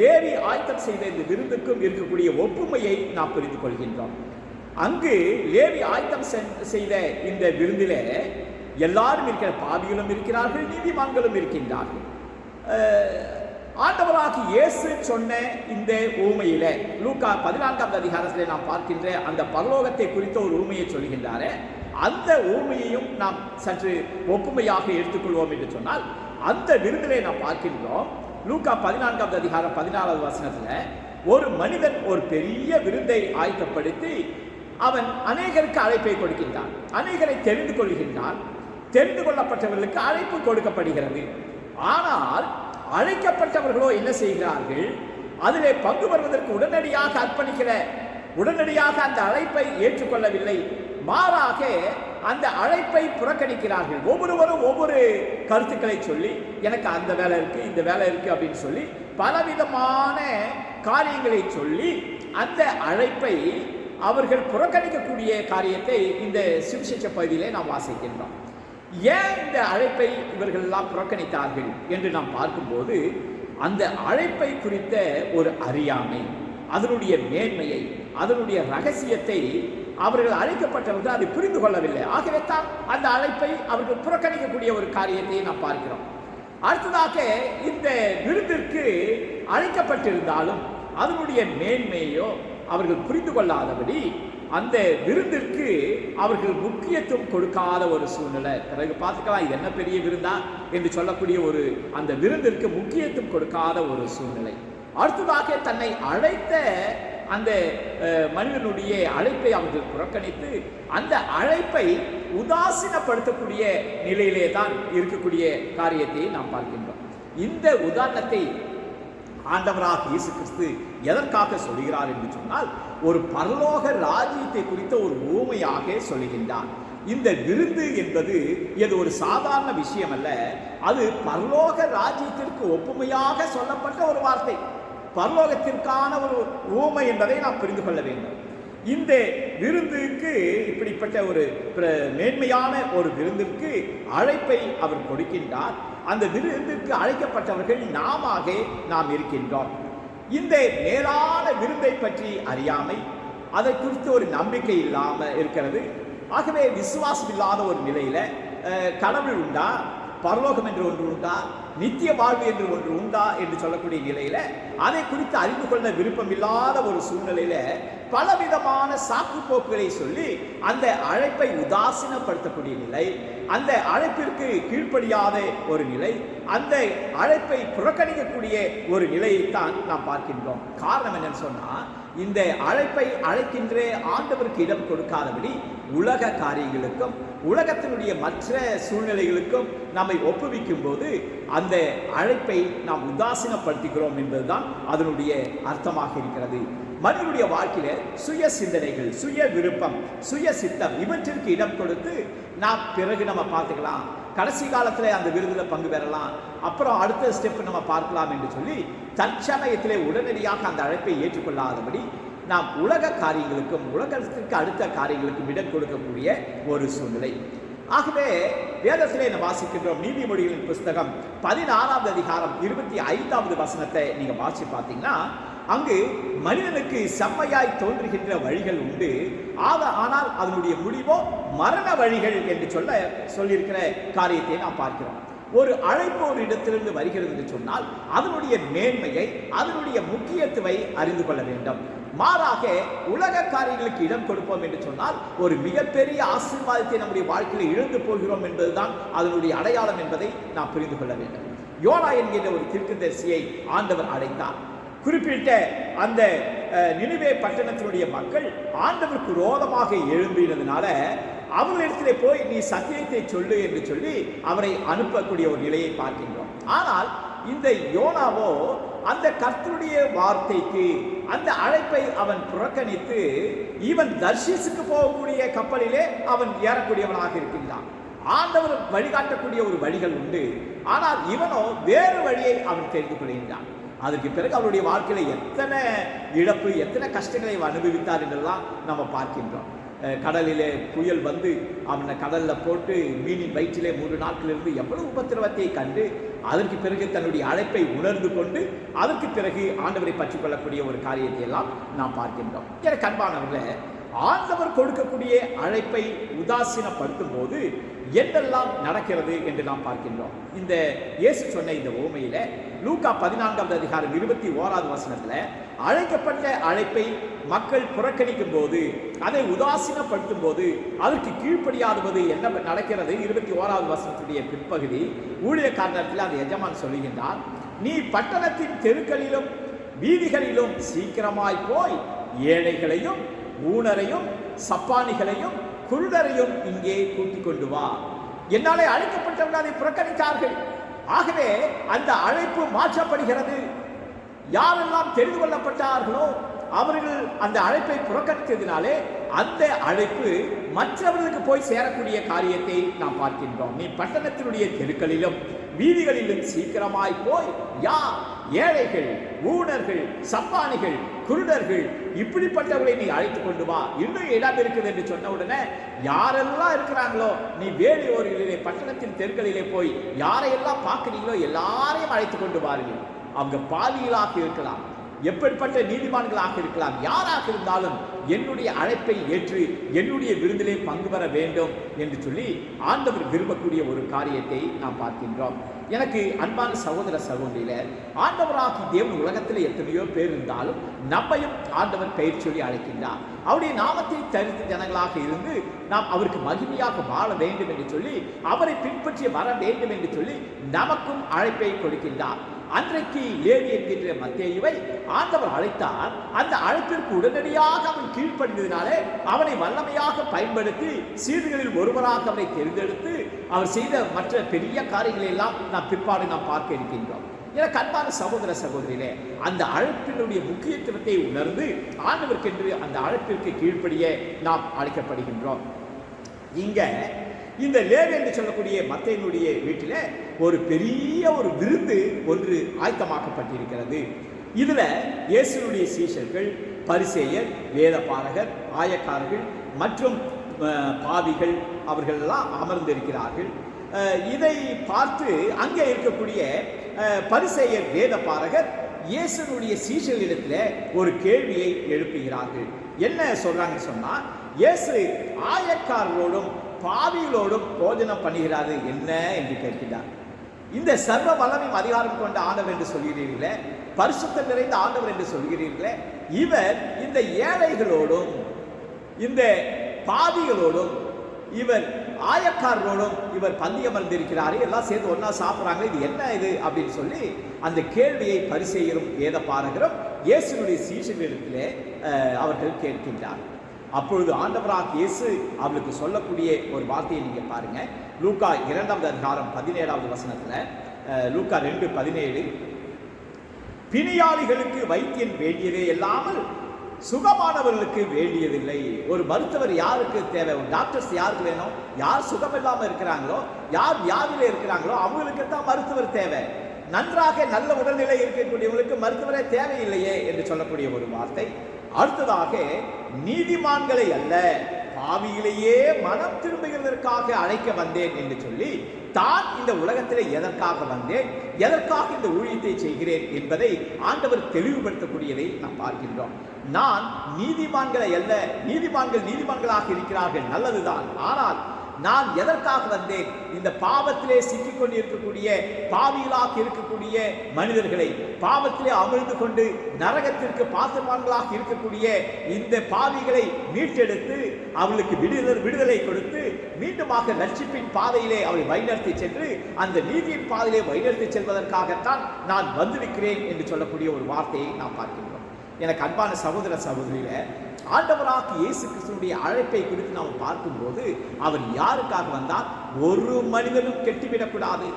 லேவி ஆயத்தம் செய்த இந்த விருந்துக்கும் இருக்கக்கூடிய ஒப்புமையை நாம் புரிந்து கொள்கின்றோம். அங்கு லேவி ஆயத்தம் செய்த இந்த விருந்தில எல்லாரும் இருக்கிற, பாவிகளும் இருக்கிறார்கள், நீதிமான்களும் இருக்கின்றார்கள். ஆண்டவராகிய இயேசு சொன்ன இந்த ஊமையில லூக்கா 14வது அதிகாரத்தில் நாம் பார்க்கின்ற அந்த பரலோகத்தை குறித்த ஒரு ஊமையை சொல்கின்றாரே, அந்த ஊமையையும் நாம் சற்று ஒப்புமையாக எடுத்துக்கொள்வோம் என்று சொன்னால், அந்த விருந்திலே நாம் பார்க்கின்றோம். லூக்கா 14வது அதிகாரம் 16வது வசனத்தில் ஒரு மனிதன் ஒரு பெரிய விருந்தை ஆயத்தப்படுத்தி அவன் அநேகருக்கு அழைப்பை கொடுக்கின்றான், அநேகரை தெரிந்து கொள்கின்றான். தெரிந்து கொள்ளப்பட்டவர்களுக்கு அழைப்பு கொடுக்கப்படுகிறது. ஆனால் அழைக்கப்பட்டவர்களோ என்ன செய்கிறார்கள்? அதிலே பங்கு பெறுவதற்கு உடனடியாக அந்த அழைப்பை ஏற்றுக்கொள்ளவில்லை. மாறாக அந்த அழைப்பை புறக்கணிக்கிறார்கள். ஒவ்வொருவரும் ஒவ்வொரு கருத்துக்களை சொல்லி, எனக்கு அந்த வேலை இருக்கு, இந்த வேலை இருக்கு அப்படின்னு சொல்லி பலவிதமான காரியங்களை சொல்லி அந்த அழைப்பை அவர்கள் புறக்கணிக்கக்கூடிய காரியத்தை இந்த சுவிசேஷ பகுதியிலே நாம் வாசிக்கின்றோம். ஏன் இந்த அழைப்பை இவர்கள் எல்லாம் புறக்கணித்தார்கள் என்று நாம் பார்க்கும்போது, அந்த அழைப்பை குறித்த ஒரு அறியாமை, அதனுடைய மேன்மையை, அதனுடைய ரகசியத்தை அவர்கள் அழைக்கப்பட்டவர்கள் அதை புரிந்து கொள்ளவில்லை. ஆகவே தான் அந்த அழைப்பை அவர்கள் புறக்கணிக்கக்கூடிய ஒரு காரியத்தை நாம் பார்க்கிறோம். அடுத்ததாக, இந்த விருந்திற்கு அழைக்கப்பட்டிருந்தாலும் அதனுடைய மேன்மையோ அவர்கள் புரிந்து கொள்ளாதபடி அந்த விருந்திற்கு அவர்கள் முக்கியத்துவம் கொடுக்காத ஒரு சூழ்நிலை. பிறகு பார்த்துக்கலாம், இது என்ன பெரிய விருந்தா என்று சொல்லக்கூடிய ஒரு அந்த விருந்திற்கு முக்கியத்துவம் கொடுக்காத ஒரு சூழ்நிலை. அடுத்ததாக, தன்னை அழைத்த அந்த மனிதனுடைய அழைப்பை அவர்கள் புறக்கணித்து அந்த அழைப்பை உதாசீனப்படுத்தக்கூடிய நிலையிலே தான் இருக்கக்கூடிய காரியத்தை நாம் பார்க்கின்றோம். இந்த உதாரணத்தை ஆண்டவராக இயேசு கிறிஸ்து எதற்காக சொல்கிறார் என்று சொன்னால், ஒரு பரலோக ராஜ்யத்தை குறித்த ஒரு ஊமையாக சொல்லுகின்றார். இந்த விருந்து என்பது இது ஒரு சாதாரண விஷயம் அல்ல, அது பரலோக ராஜ்யத்திற்கு ஒப்புமையாக சொல்லப்பட்ட ஒரு வார்த்தை, பரலோகத்திற்கான ஒரு ஊமை என்பதை நாம் புரிந்து கொள்ள வேண்டும். இந்த விருந்துக்கு, இப்படிப்பட்ட ஒரு மேன்மையான ஒரு விருந்திற்கு அழைப்பை அவர் கொடுக்கின்றார். அந்த விருந்திற்கு அழைக்கப்பட்டவர்கள் நாம் இருக்கின்றோம். இந்த மேலான விருந்தை பற்றி அறியாமை, அதை குறித்து ஒரு நம்பிக்கை இல்லாமல் இருக்கிறது. ஆகவே விசுவாசம் இல்லாத ஒரு நிலையில கடவுள் உண்டா, பரலோகம் என்று ஒன்று உண்டா, நித்திய வாழ்வு என்று ஒன்று உண்டா என்று சொல்லக்கூடிய நிலையில அதை குறித்து அறிந்து கொள்ள விருப்பம் இல்லாத ஒரு சூழ்நிலையில பலவிதமான சாக்கு போக்குகளை சொல்லி அந்த அழைப்பை உதாசீனப்படுத்தக்கூடிய நிலை, அந்த அழைப்பிற்கு கீழ்ப்படியாத ஒரு நிலை, அந்த அழைப்பை புறக்கணிக்கக்கூடிய ஒரு நிலையைத்தான் நாம் பார்க்கின்றோம். காரணம் என்னன்னு சொன்னா, இந்த அழைப்பை அழைக்கின்ற ஆண்டவருக்கு இடம் கொடுக்காதபடி உலக காரியங்களுக்கும் உலகத்தினுடைய மற்ற சூழ்நிலைகளுக்கும் நம்மை ஒப்புவிக்கும் போது அந்த அழைப்பை நாம் உதாசீனப்படுத்துகிறோம் என்பதுதான் அதனுடைய அர்த்தமாக இருக்கிறது. மனிதனுடைய வாழ்க்கையில சுய சிந்தனைகள், சுய விருப்பம், சுய சித்தம் இவற்றிற்கு இடம் கொடுத்து பிறகு நம்ம பார்த்துக்கலாம், கடைசி காலத்தில் அந்த விருதில் பங்கு பெறலாம், அப்புறம் அடுத்த ஸ்டெப் நம்ம பார்க்கலாம் என்று சொல்லி தற்சமயத்திலே உடனடியாக அந்த அழைப்பை ஏற்றுக்கொள்ளாதபடி நாம் உலக காரியங்களுக்கும் உலகத்திற்கு அடுத்த காரியங்களுக்கும் இடம் கொடுக்கக்கூடிய ஒரு சூழ்நிலை. ஆகவே வேதத்திலே நாம் வாசிக்கின்றோம். நீதிமொழிகளின் புஸ்தகம் 16வது அதிகாரம் 25வது வசனத்தை நீங்க வாசி பார்த்தீங்கன்னா, அங்கு மனிதனுக்கு செம்மையாய் தோன்றுகின்ற வழிகள் உண்டு, ஆனால் அதனுடைய முடிவோ மரண வழிகள் என்று சொல்லியிருக்கிற காரியத்தை நாம் பார்க்கிறோம். ஒரு அழைப்பு ஒரு இடத்திலிருந்து வருகிறது என்று சொன்னால் அதனுடைய மேன்மையை, அதனுடைய முக்கியத்துவை அறிந்து கொள்ள வேண்டும். மாறாக உலக காரியங்களுக்கு இடம் கொடுப்போம் என்று சொன்னால் ஒரு மிகப்பெரிய ஆசீர்வாதத்தை நம்முடைய வாழ்க்கையில் இழந்து போகிறோம் என்பதுதான் அதனுடைய அடையாளம் என்பதை நாம் புரிந்து கொள்ள வேண்டும். யோனா என்கின்ற ஒரு தீர்க்கதரிசியை ஆண்டவர் அழைத்தார். குறிப்பிட்ட அந்த நினிவே பட்டணத்தினுடைய மக்கள் ஆண்டவருக்கு விரோதமாக எழும்பினதுனால அவர்களிடத்திலே போய் நீ சத்தியத்தை சொல்லு என்று சொல்லி அவரை அனுப்பக்கூடிய ஒரு நிலையை பார்க்கின்றோம். ஆனால் இந்த யோனாவோ அந்த கர்த்தருடைய வார்த்தைக்கு, அந்த அழைப்பை அவன் புறக்கணித்து இவன் தர்ஷீசுக்கு போகக்கூடிய கப்பலிலே அவன் ஏறக்கூடியவனாக இருக்கின்றான். ஆண்டவர் வழிகாட்டக்கூடிய ஒரு வழிகள் உண்டு, ஆனால் இவனோ வேறு வழியை அவன் தெரிந்து கொள்கின்றான். அதற்கு பிறகு அவருடைய வாழ்க்கையில எத்தனை இழப்பு, எத்தனை கஷ்டங்களை அனுபவித்தார் என்றெல்லாம் நம்ம பார்க்கின்றோம். கடலிலே புயல் வந்து அவனை கடலில் போட்டு மீனின் வயிற்றிலே 3 நாட்களிலிருந்து எவ்வளவு உபத்திரவத்தை கண்டு அதற்கு பிறகு தன்னுடைய அழைப்பை உணர்ந்து கொண்டு அதற்கு பிறகு ஆண்டவரை பற்றி கொள்ளக்கூடிய ஒரு காரியத்தை எல்லாம் நாம் பார்க்கின்றோம். எனக்கு அன்பானவர்களே, ஆண்டவர் கொடுக்கக்கூடிய அழைப்பை உதாசீனப்படுத்தும் போது என்னெல்லாம் நடக்கிறது என்று நாம் பார்க்கின்றோம். இந்த இயேசு சொன்ன இந்த ஓமையில லூக்கா 14வது அதிகாரம் 21வது வசனத்துல அழைக்கப்பட்ட அழைப்பை மக்கள் புறக்கணிக்கும் போது, அதை உதாசீனப்படுத்தும் போது, அதற்கு கீழ்ப்படியாதது என்ன நடக்கிறது? 21வது வசனத்துடைய பிற்பகுதி ஊழியக்காரத்தில் அந்த எஜமான் சொல்லுகின்றார், நீ பட்டணத்தின் தெருக்களிலும் வீதிகளிலும் சீக்கிரமாய் போய் ஏழைகளையும் ஊனரையும் சப்பானிகளையும் குருடரையும் இங்கே கூட்டிக் கொண்டு வா. என்னாலே அழைக்கப்பட்டவர்கள் அதை புறக்கணித்தார்கள். ஆகவே அந்த அழைப்பு மாற்றப்படுகிறது. யாரெல்லாம் தெரிந்து கொள்ளப்பட்டார்களோ அவர்கள் அந்த அழைப்பை புறக்கணித்ததினாலே அந்த அழைப்பு மற்றவர்களுக்கு போய் சேரக்கூடிய காரியத்தை நாம் பார்க்கின்றோம். நீ பட்டணத்தினுடைய தெருக்களிலும் வீதிகளிலும் சீக்கிரமாய் போய் ஏழைகள், ஊனர்கள், சப்பானிகள், குருடர்கள் இப்படிப்பட்டவர்களை நீ அழைத்துக் கொண்டு வா. இன்னும் இடம் இருக்குது என்று சொன்ன உடனே யாரெல்லாம் இருக்கிறாங்களோ நீ வேலையோரிலே பட்டணத்தின் தெருக்களிலே போய் யாரையெல்லாம் பார்க்கிறீங்களோ எல்லாரையும் அழைத்துக் கொண்டு வாருங்கள். அவங்க பாவிகளாக இருக்கலாம், எப்படிப்பட்ட நீதிமான்களாக இருக்கலாம், யாராக இருந்தாலும் என்னுடைய அழைப்பை ஏற்று என்னுடைய விருந்திலே பங்கு பெற வேண்டும் என்று சொல்லி ஆண்டவர் விரும்பக்கூடிய ஒரு காரியத்தை நாம் பார்க்கின்றோம். எனக்கு அன்பான சகோதர சகோதரியில ஆண்டவராகி தேவன் உலகத்தில் எத்தனையோ பேர் இருந்தாலும் நம்மையும் ஆண்டவர் பெயர் சொல்லி அழைக்கின்றார். அவருடைய நாமத்தை தரித்த ஜனங்களாக இருந்து நாம் அவருக்கு மகிமையாக வாழ வேண்டும் என்று சொல்லி அவரை பின்பற்றி வர வேண்டும் என்று சொல்லி நமக்கும் அழைப்பை கொடுக்கின்றார். அன்றைக்கு லேவி என்கின்ற மத்தேயுவை ஆண்டவர் அழைத்தார். அந்த அழைப்பிற்கு உடனடியாக அவன் கீழ்ப்படிந்ததினாலே அவனை வல்லமையாக பயன்படுத்தி சீடர்களில் ஒருவராக அவனை தேர்ந்தெடுத்து அவர் செய்த மற்ற பெரிய காரியங்களை எல்லாம் நாம் பிற்பாடு நாம் பார்க்க இருக்கின்றோம். எனக்கு அன்பான சகோதர சகோதரியிலே அந்த அழைப்பினுடைய முக்கியத்துவத்தை உணர்ந்து ஆண்டவருக்கென்று அந்த அழைப்பிற்கு கீழ்ப்படிய நாம் அழைக்கப்படுகின்றோம். இங்க இந்த லேவி என்று சொல்லக்கூடிய மத்தேயுடைய வீட்டில் ஒரு பெரிய ஒரு விருந்து ஒன்று ஆயத்தமாக்கப்பட்டிருக்கிறது. இதுல இயேசுனுடைய சீஷர்கள், பரிசேயர், வேதபாரகர், ஆயக்காரர்கள் மற்றும் பாவிகள் அவர்கள் எல்லாம் அமர்ந்திருக்கிறார்கள். இதை பார்த்து அங்கே இருக்கக்கூடிய பரிசேயர், வேதபாரகர் இயேசுனுடைய சீஷர்களிடத்தில் ஒரு கேள்வியை எழுப்புகிறார்கள். என்ன சொல்றாங்கன்னு சொன்னா, இயேசு ஆயக்காரர்களோடும் பாவிகளோடும் போஜனம் பண்ணுகிறாரு என்ன என்று கேட்கிறார். இந்த சர்வ வல்லமையும் அதிகாரம் கொண்ட ஆண்டவர் என்று சொல்கிறீர்களே, பரிசுத்தம் நிறைந்த ஆண்டவர் என்று சொல்கிறீர்களே, இவர் இந்த ஏழைகளோடும் இந்த பாவிகளோடும் இவர் ஆயக்காரரோடும் இவர் பந்தி அமர்ந்திருக்கிறாரு, எல்லாம் சேர்ந்து ஒன்னா சாப்பிட்றாங்க, இது என்ன இது அப்படின்னு சொல்லி அந்த கேள்வியை பரிசேயரும் வேதபாரகரும் இயேசுனுடைய சீஷர்களிடத்திலே அவர்கள் கேட்கின்றார். அப்பொழுது ஆண்டவராக இயேசு அவளுக்கு சொல்லக்கூடிய ஒரு வார்த்தையை நீங்க பாருங்க. லூக்கா 2வது அதிகாரம் 17வது வசனத்துல, லூக்கா 2:17, பிணியாளிகளுக்கு வைத்தியன் வேண்டியதே இல்லாமல் சுகமானவர்களுக்கு வேண்டியதில்லை. ஒரு மருத்துவர் யாருக்கு தேவை? ஒரு டாக்டர்ஸ் யாருக்கு வேணும்? யார் சுகம் இல்லாமல் இருக்கிறாங்களோ, யார் வியாதியில இருக்கிறாங்களோ அவங்களுக்கு தான் மருத்துவர் தேவை. நன்றாக நல்ல உடல்நிலை இருக்கக்கூடியவங்களுக்கு மருத்துவரே தேவையில்லையே என்று சொல்லக்கூடிய ஒரு வார்த்தை. அடுத்ததாக, நீதிமான்களை அல்ல பாவிகளையே மனம் திரும்புகிறதற்காக அழைக்க வந்தேன் என்று சொல்லி தான் இந்த உலகத்திலே எதற்காக வந்தேன், எதற்காக இந்த ஊழியத்தை செய்கிறேன் என்பதை ஆண்டவர் தெளிவுபடுத்தக்கூடியதை நாம் பார்க்கின்றோம். நான் நீதிமான்களை அல்ல, நீதிமான்களாக இருக்கிறார்கள், நல்லதுதான். ஆனால் நான் எதற்காக வந்தேன்? இந்த பாவத்திலே சிக்கிக் கொண்டு இருக்கக்கூடிய பாவிகளாக இருக்கக்கூடிய மனிதர்களை, பாவத்திலே அமிழ்ந்து கொண்டு நரகத்திற்கு பாத்திரவான்களாக இருக்கக்கூடிய இந்த பாவிகளை மீட்டெடுத்து அவர்களுக்கு விடுதலை கொடுத்து மீண்டுமாக ரட்சிப்பின் பாதையிலே அவரை வழிநடத்தி சென்று அந்த நீதியின் பாதையிலே வழிநடத்தி செல்வதற்காகத்தான் நான் வந்திருக்கிறேன் என்று சொல்லக்கூடிய ஒரு வார்த்தையை நாம் பார்க்கின்றோம். எனக்கு அன்பான சகோதர சகோதரியில ஆண்டவராக இயேசு கிறிஸ்துவினுடைய அழைப்பை குறித்து நாம் பார்க்கும்போது அவர் யாருக்காக வந்தார்? ஒரு மனிதனும் கெட்டுவிடக்கூடாது,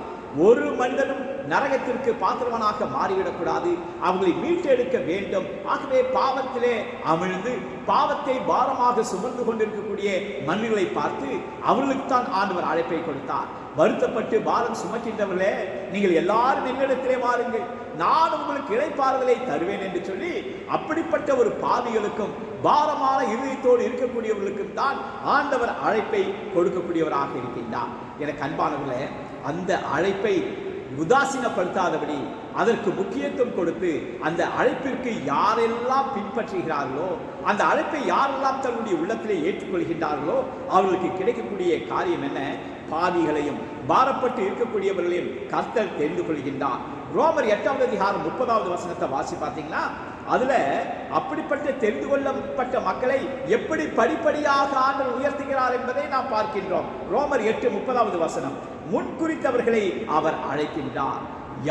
ஒரு மனிதனும் நரகத்திற்கு பாத்திரவனாக மாறிவிடக்கூடாது, அவங்களை மீட்டெடுக்க வேண்டும். ஆகவே பாவத்திலே அமிழ்ந்து பாவத்தை பாரமாக சுமந்து கொண்டிருக்கக்கூடிய மனிதர்களை பார்த்து அவர்களுக்கு தான் ஆண்டவர் அழைப்பை கொடுத்தார். வருத்தப்பட்டு பாரம் சுமக்கின்றவர்களே, நீங்கள் எல்லாரும் என்னிடத்திலே வாருங்கள், நான் உங்களுக்கு இளைப்பாறுதலை தருவேன் என்று சொல்லி அப்படிப்பட்ட ஒரு பாவிகளுக்கும் பாரமான இருதயத்தோடு இருக்கக்கூடியவர்களுக்கும் தான் ஆண்டவர் அழைப்பை கொடுக்கக்கூடியவராக இருக்கின்றார். எனக்கு அன்பானவர்களே, அந்த அழைப்பை உதாசீனப்படுத்தாதபடி அதற்கு முக்கியத்துவம் கொடுத்து அந்த அழைப்பிற்கு யாரெல்லாம் பின்பற்றுகிறார்களோ, அந்த அழைப்பை யாரெல்லாம் தன்னுடைய உள்ளத்திலே ஏற்றுக்கொள்கின்றார்களோ அவர்களுக்கு கிடைக்கக்கூடிய காரியம் என்ன? பாவிகளையும் பாரப்பட்டு இருக்கக்கூடியவர்களையும் கர்த்தர் தெரிந்து கொள்கின்றார். ரோமர் 8வது அதிகாரம் 30வது வசனத்தை வாசி பார்த்தீங்கன்னா, அதுல அப்படிப்பட்ட தெரிந்து கொள்ளப்பட்ட மக்களை எப்படி படிப்படியாக ஆண்டவர் உயர்த்துகிறார் என்பதை நாம் பார்க்கின்றோம். ரோமர் 8:30வது வசனம், முன்குறித்தவர்களை அவர் அழைக்கின்றார்.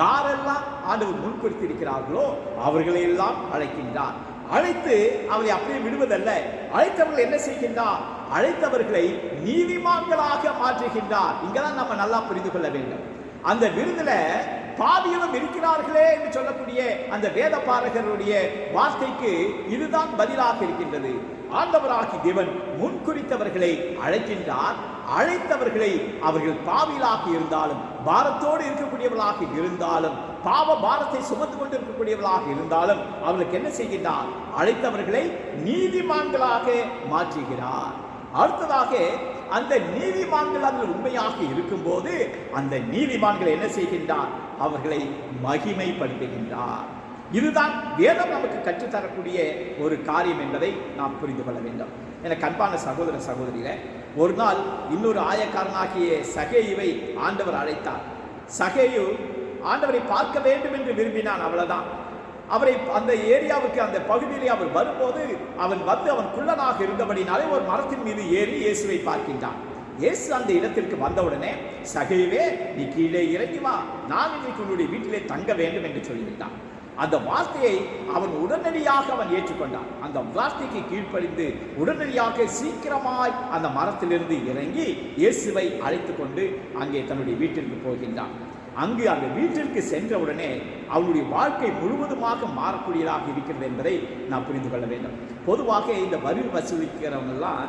யாரெல்லாம் ஆண்டவர் முன்குறித்திருக்கிறார்களோ அவர்களை எல்லாம் அழைக்கின்றார். அழைத்து அவளை அப்படியே விடுவதல்ல, அழைத்தவர்கள் என்ன செய்கின்றார்? அழைத்தவர்களை நீதிமான்களாக மாற்றுகின்றார். இங்கதான் நம்ம நல்லா புரிந்து கொள்ள வேண்டும். அந்த விருதுல பாவிகளும் இருக்கிறார்களே என்று சொல்லக்கூடிய அந்த வேத பாரகருடைய வார்த்தைக்கு இதுதான் பதிலாக இருக்கின்றது. ஆண்டவராகி தேவன் முன்குறித்தவர்களை அழைக்கின்றார். அழைத்தவர்களை அவர்கள் பாவிகளாக இருந்தாலும், பாரத்தோடு இருக்கக்கூடியவர்களாக இருந்தாலும், பாவ பாரத்தை சுமந்து கொண்டு இருக்கக்கூடியவர்களாக இருந்தாலும் அவர்களுக்கு என்ன செய்கின்றார்? அழைத்தவர்களை நீதிமான்களாக மாற்றுகிறார். அடுத்ததாக அந்த நீதிமான்கள் அதில் உண்மையாக இருக்கும்போது அந்த நீதிமான்கள் என்ன செய்கின்றார்? அவர்களை மகிமைப்படுத்துகின்றார். இதுதான் வேதம் நமக்கு கற்றுத்தரக்கூடிய ஒரு காரியம் என்பதை நாம் புரிந்து கொள்ள வேண்டும். எனக்கு அன்பான சகோதர சகோதரிகளே, ஒரு நாள் இன்னொரு ஆயக்காரனாகிய சகேயுவை ஆண்டவர் அழைத்தார். சகேயு ஆண்டவரை பார்க்க வேண்டும் என்று விரும்பினான், அவ்வளவுதான். அவரை அந்த ஏரியாவுக்கு, அந்த பகுதியிலே அவர் வரும்போது அவன் குள்ளனாக இருந்தபடினாலே ஒரு மரத்தின் மீது ஏறி இயேசுவை பார்க்கின்றான். இயேசு அந்த இடத்திற்கு வந்தவுடனே, சகேயுவே, நீ கீழே இறங்கி வா, நான் இன்னைக்கு உன்னுடைய வீட்டிலே தங்க வேண்டும் என்று சொல்லிவிட்டான். அந்த வார்த்தையை அவன் உடனடியாக ஏற்றுக்கொண்டான். அந்த வார்த்தைக்கு கீழ்ப்படிந்து உடனடியாக சீக்கிரமாய் அந்த மரத்திலிருந்து இறங்கி இயேசுவை அழைத்து கொண்டு அங்கே தன்னுடைய வீட்டிற்கு போகின்றான். அங்கு அந்த வீட்டிற்கு சென்றவுடனே அவனுடைய வாழ்க்கை முழுவதுமாக மாறக்கூடியதாக இருக்கிறது என்பதை நாம் புரிந்து கொள்ள வேண்டும். பொதுவாக இந்த வரி வசூலிக்கிறவங்கெல்லாம்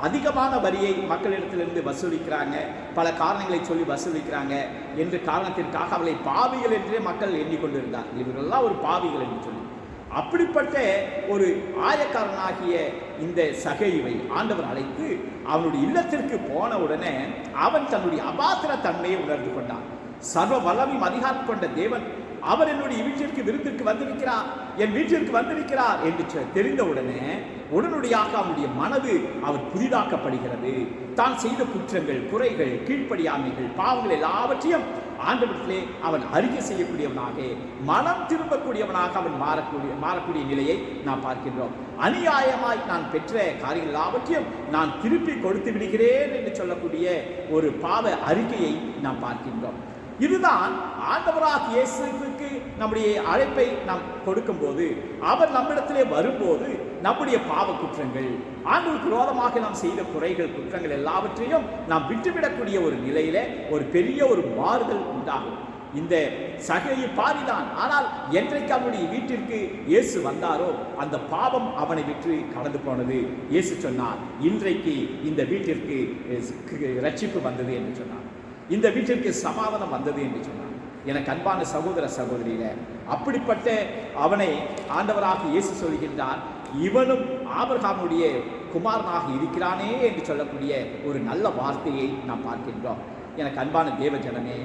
அதிகமான வரியை மக்களிடத்திலிருந்து வசூலிக்கிறாங்க, பல காரணங்களை சொல்லி வசூலிக்கிறாங்க என்ற காரணத்திற்காக அவளை பாவிகள் என்றே மக்கள் எண்ணிக்கொண்டிருந்தார். இவர்களெல்லாம் ஒரு பாவிகள் என்று சொல்லி, அப்படிப்பட்ட ஒரு ஆயக்காரனாகிய இந்த சகேயுவை ஆண்டவர் அழைத்து அவனுடைய இல்லத்திற்கு போன உடனே அவன் தன்னுடைய அபாத்திர தன்மையை உணர்ந்து கொண்டான். சர்வ வல்லமையும் அதிகாரம் கொண்ட தேவன் அவர் என்னுடைய வீட்டிற்கு விருந்திற்கு வந்திருக்கிறார், என் வீட்டிற்கு வந்திருக்கிறார் என்று தெரிந்தவுடனே உடனடியாக அவனுடைய மனது அவர் புதிதாக்கப்படுகிறது. தான் செய்த குற்றங்கள், குறைகள், கீழ்ப்படியாமைகள், பாவங்கள் எல்லாவற்றையும் ஆண்டவரிடத்திலே அவன் அறிக்கை செய்யக்கூடியவனாக, மனம் திரும்பக்கூடியவனாக அவன் மாறக்கூடிய நிலையை நாம் பார்க்கின்றோம். அநியாயமாய் நான் பெற்ற காரியங்கள் எல்லாவற்றையும் நான் திருப்பி கொடுத்து விடுகிறேன் என்று சொல்லக்கூடிய ஒரு பாவ அறிக்கையை நாம் பார்க்கின்றோம். இதுதான் ஆண்டவராகிய இயேசுவுக்கு நம்முடைய அழைப்பை நாம் கொடுக்கும் போது, அவர் நம்மிடத்திலே வரும்போது நம்முடைய பாவ குற்றங்கள், ஆண்டவருக்கு விரோதமாக நாம் செய்த குறைகள், குற்றங்கள் எல்லாவற்றையும் நாம் விட்டுவிடக்கூடிய ஒரு நிலையில ஒரு பெரிய ஒரு மாறுதல் உண்டாகும். இந்த சகேயு பாவிதான். ஆனால் என்றைக்கு அவனுடைய வீட்டிற்கு இயேசு வந்தாரோ அந்த பாவம் அவனை விட்டு கடந்து போனது. இயேசு சொன்னார், இன்றைக்கு இந்த வீட்டிற்கு ரட்சிப்பு வந்தது என்று சொன்னார், இந்த வீட்டிற்கு சமாதானம் வந்தது என்று சொன்னார். எனக்கு அன்பான சகோதர சகோதரியில, அப்படிப்பட்ட அவனை ஆண்டவராக இயேசு சொல்கின்றார், இவனும் ஆபிரகாமுடைய குமாரனாக இருக்கிறானே என்று சொல்லக்கூடிய ஒரு நல்ல வார்த்தையை நாம் பார்க்கின்றோம். எனக்கு அன்பான தேவ ஜனமே,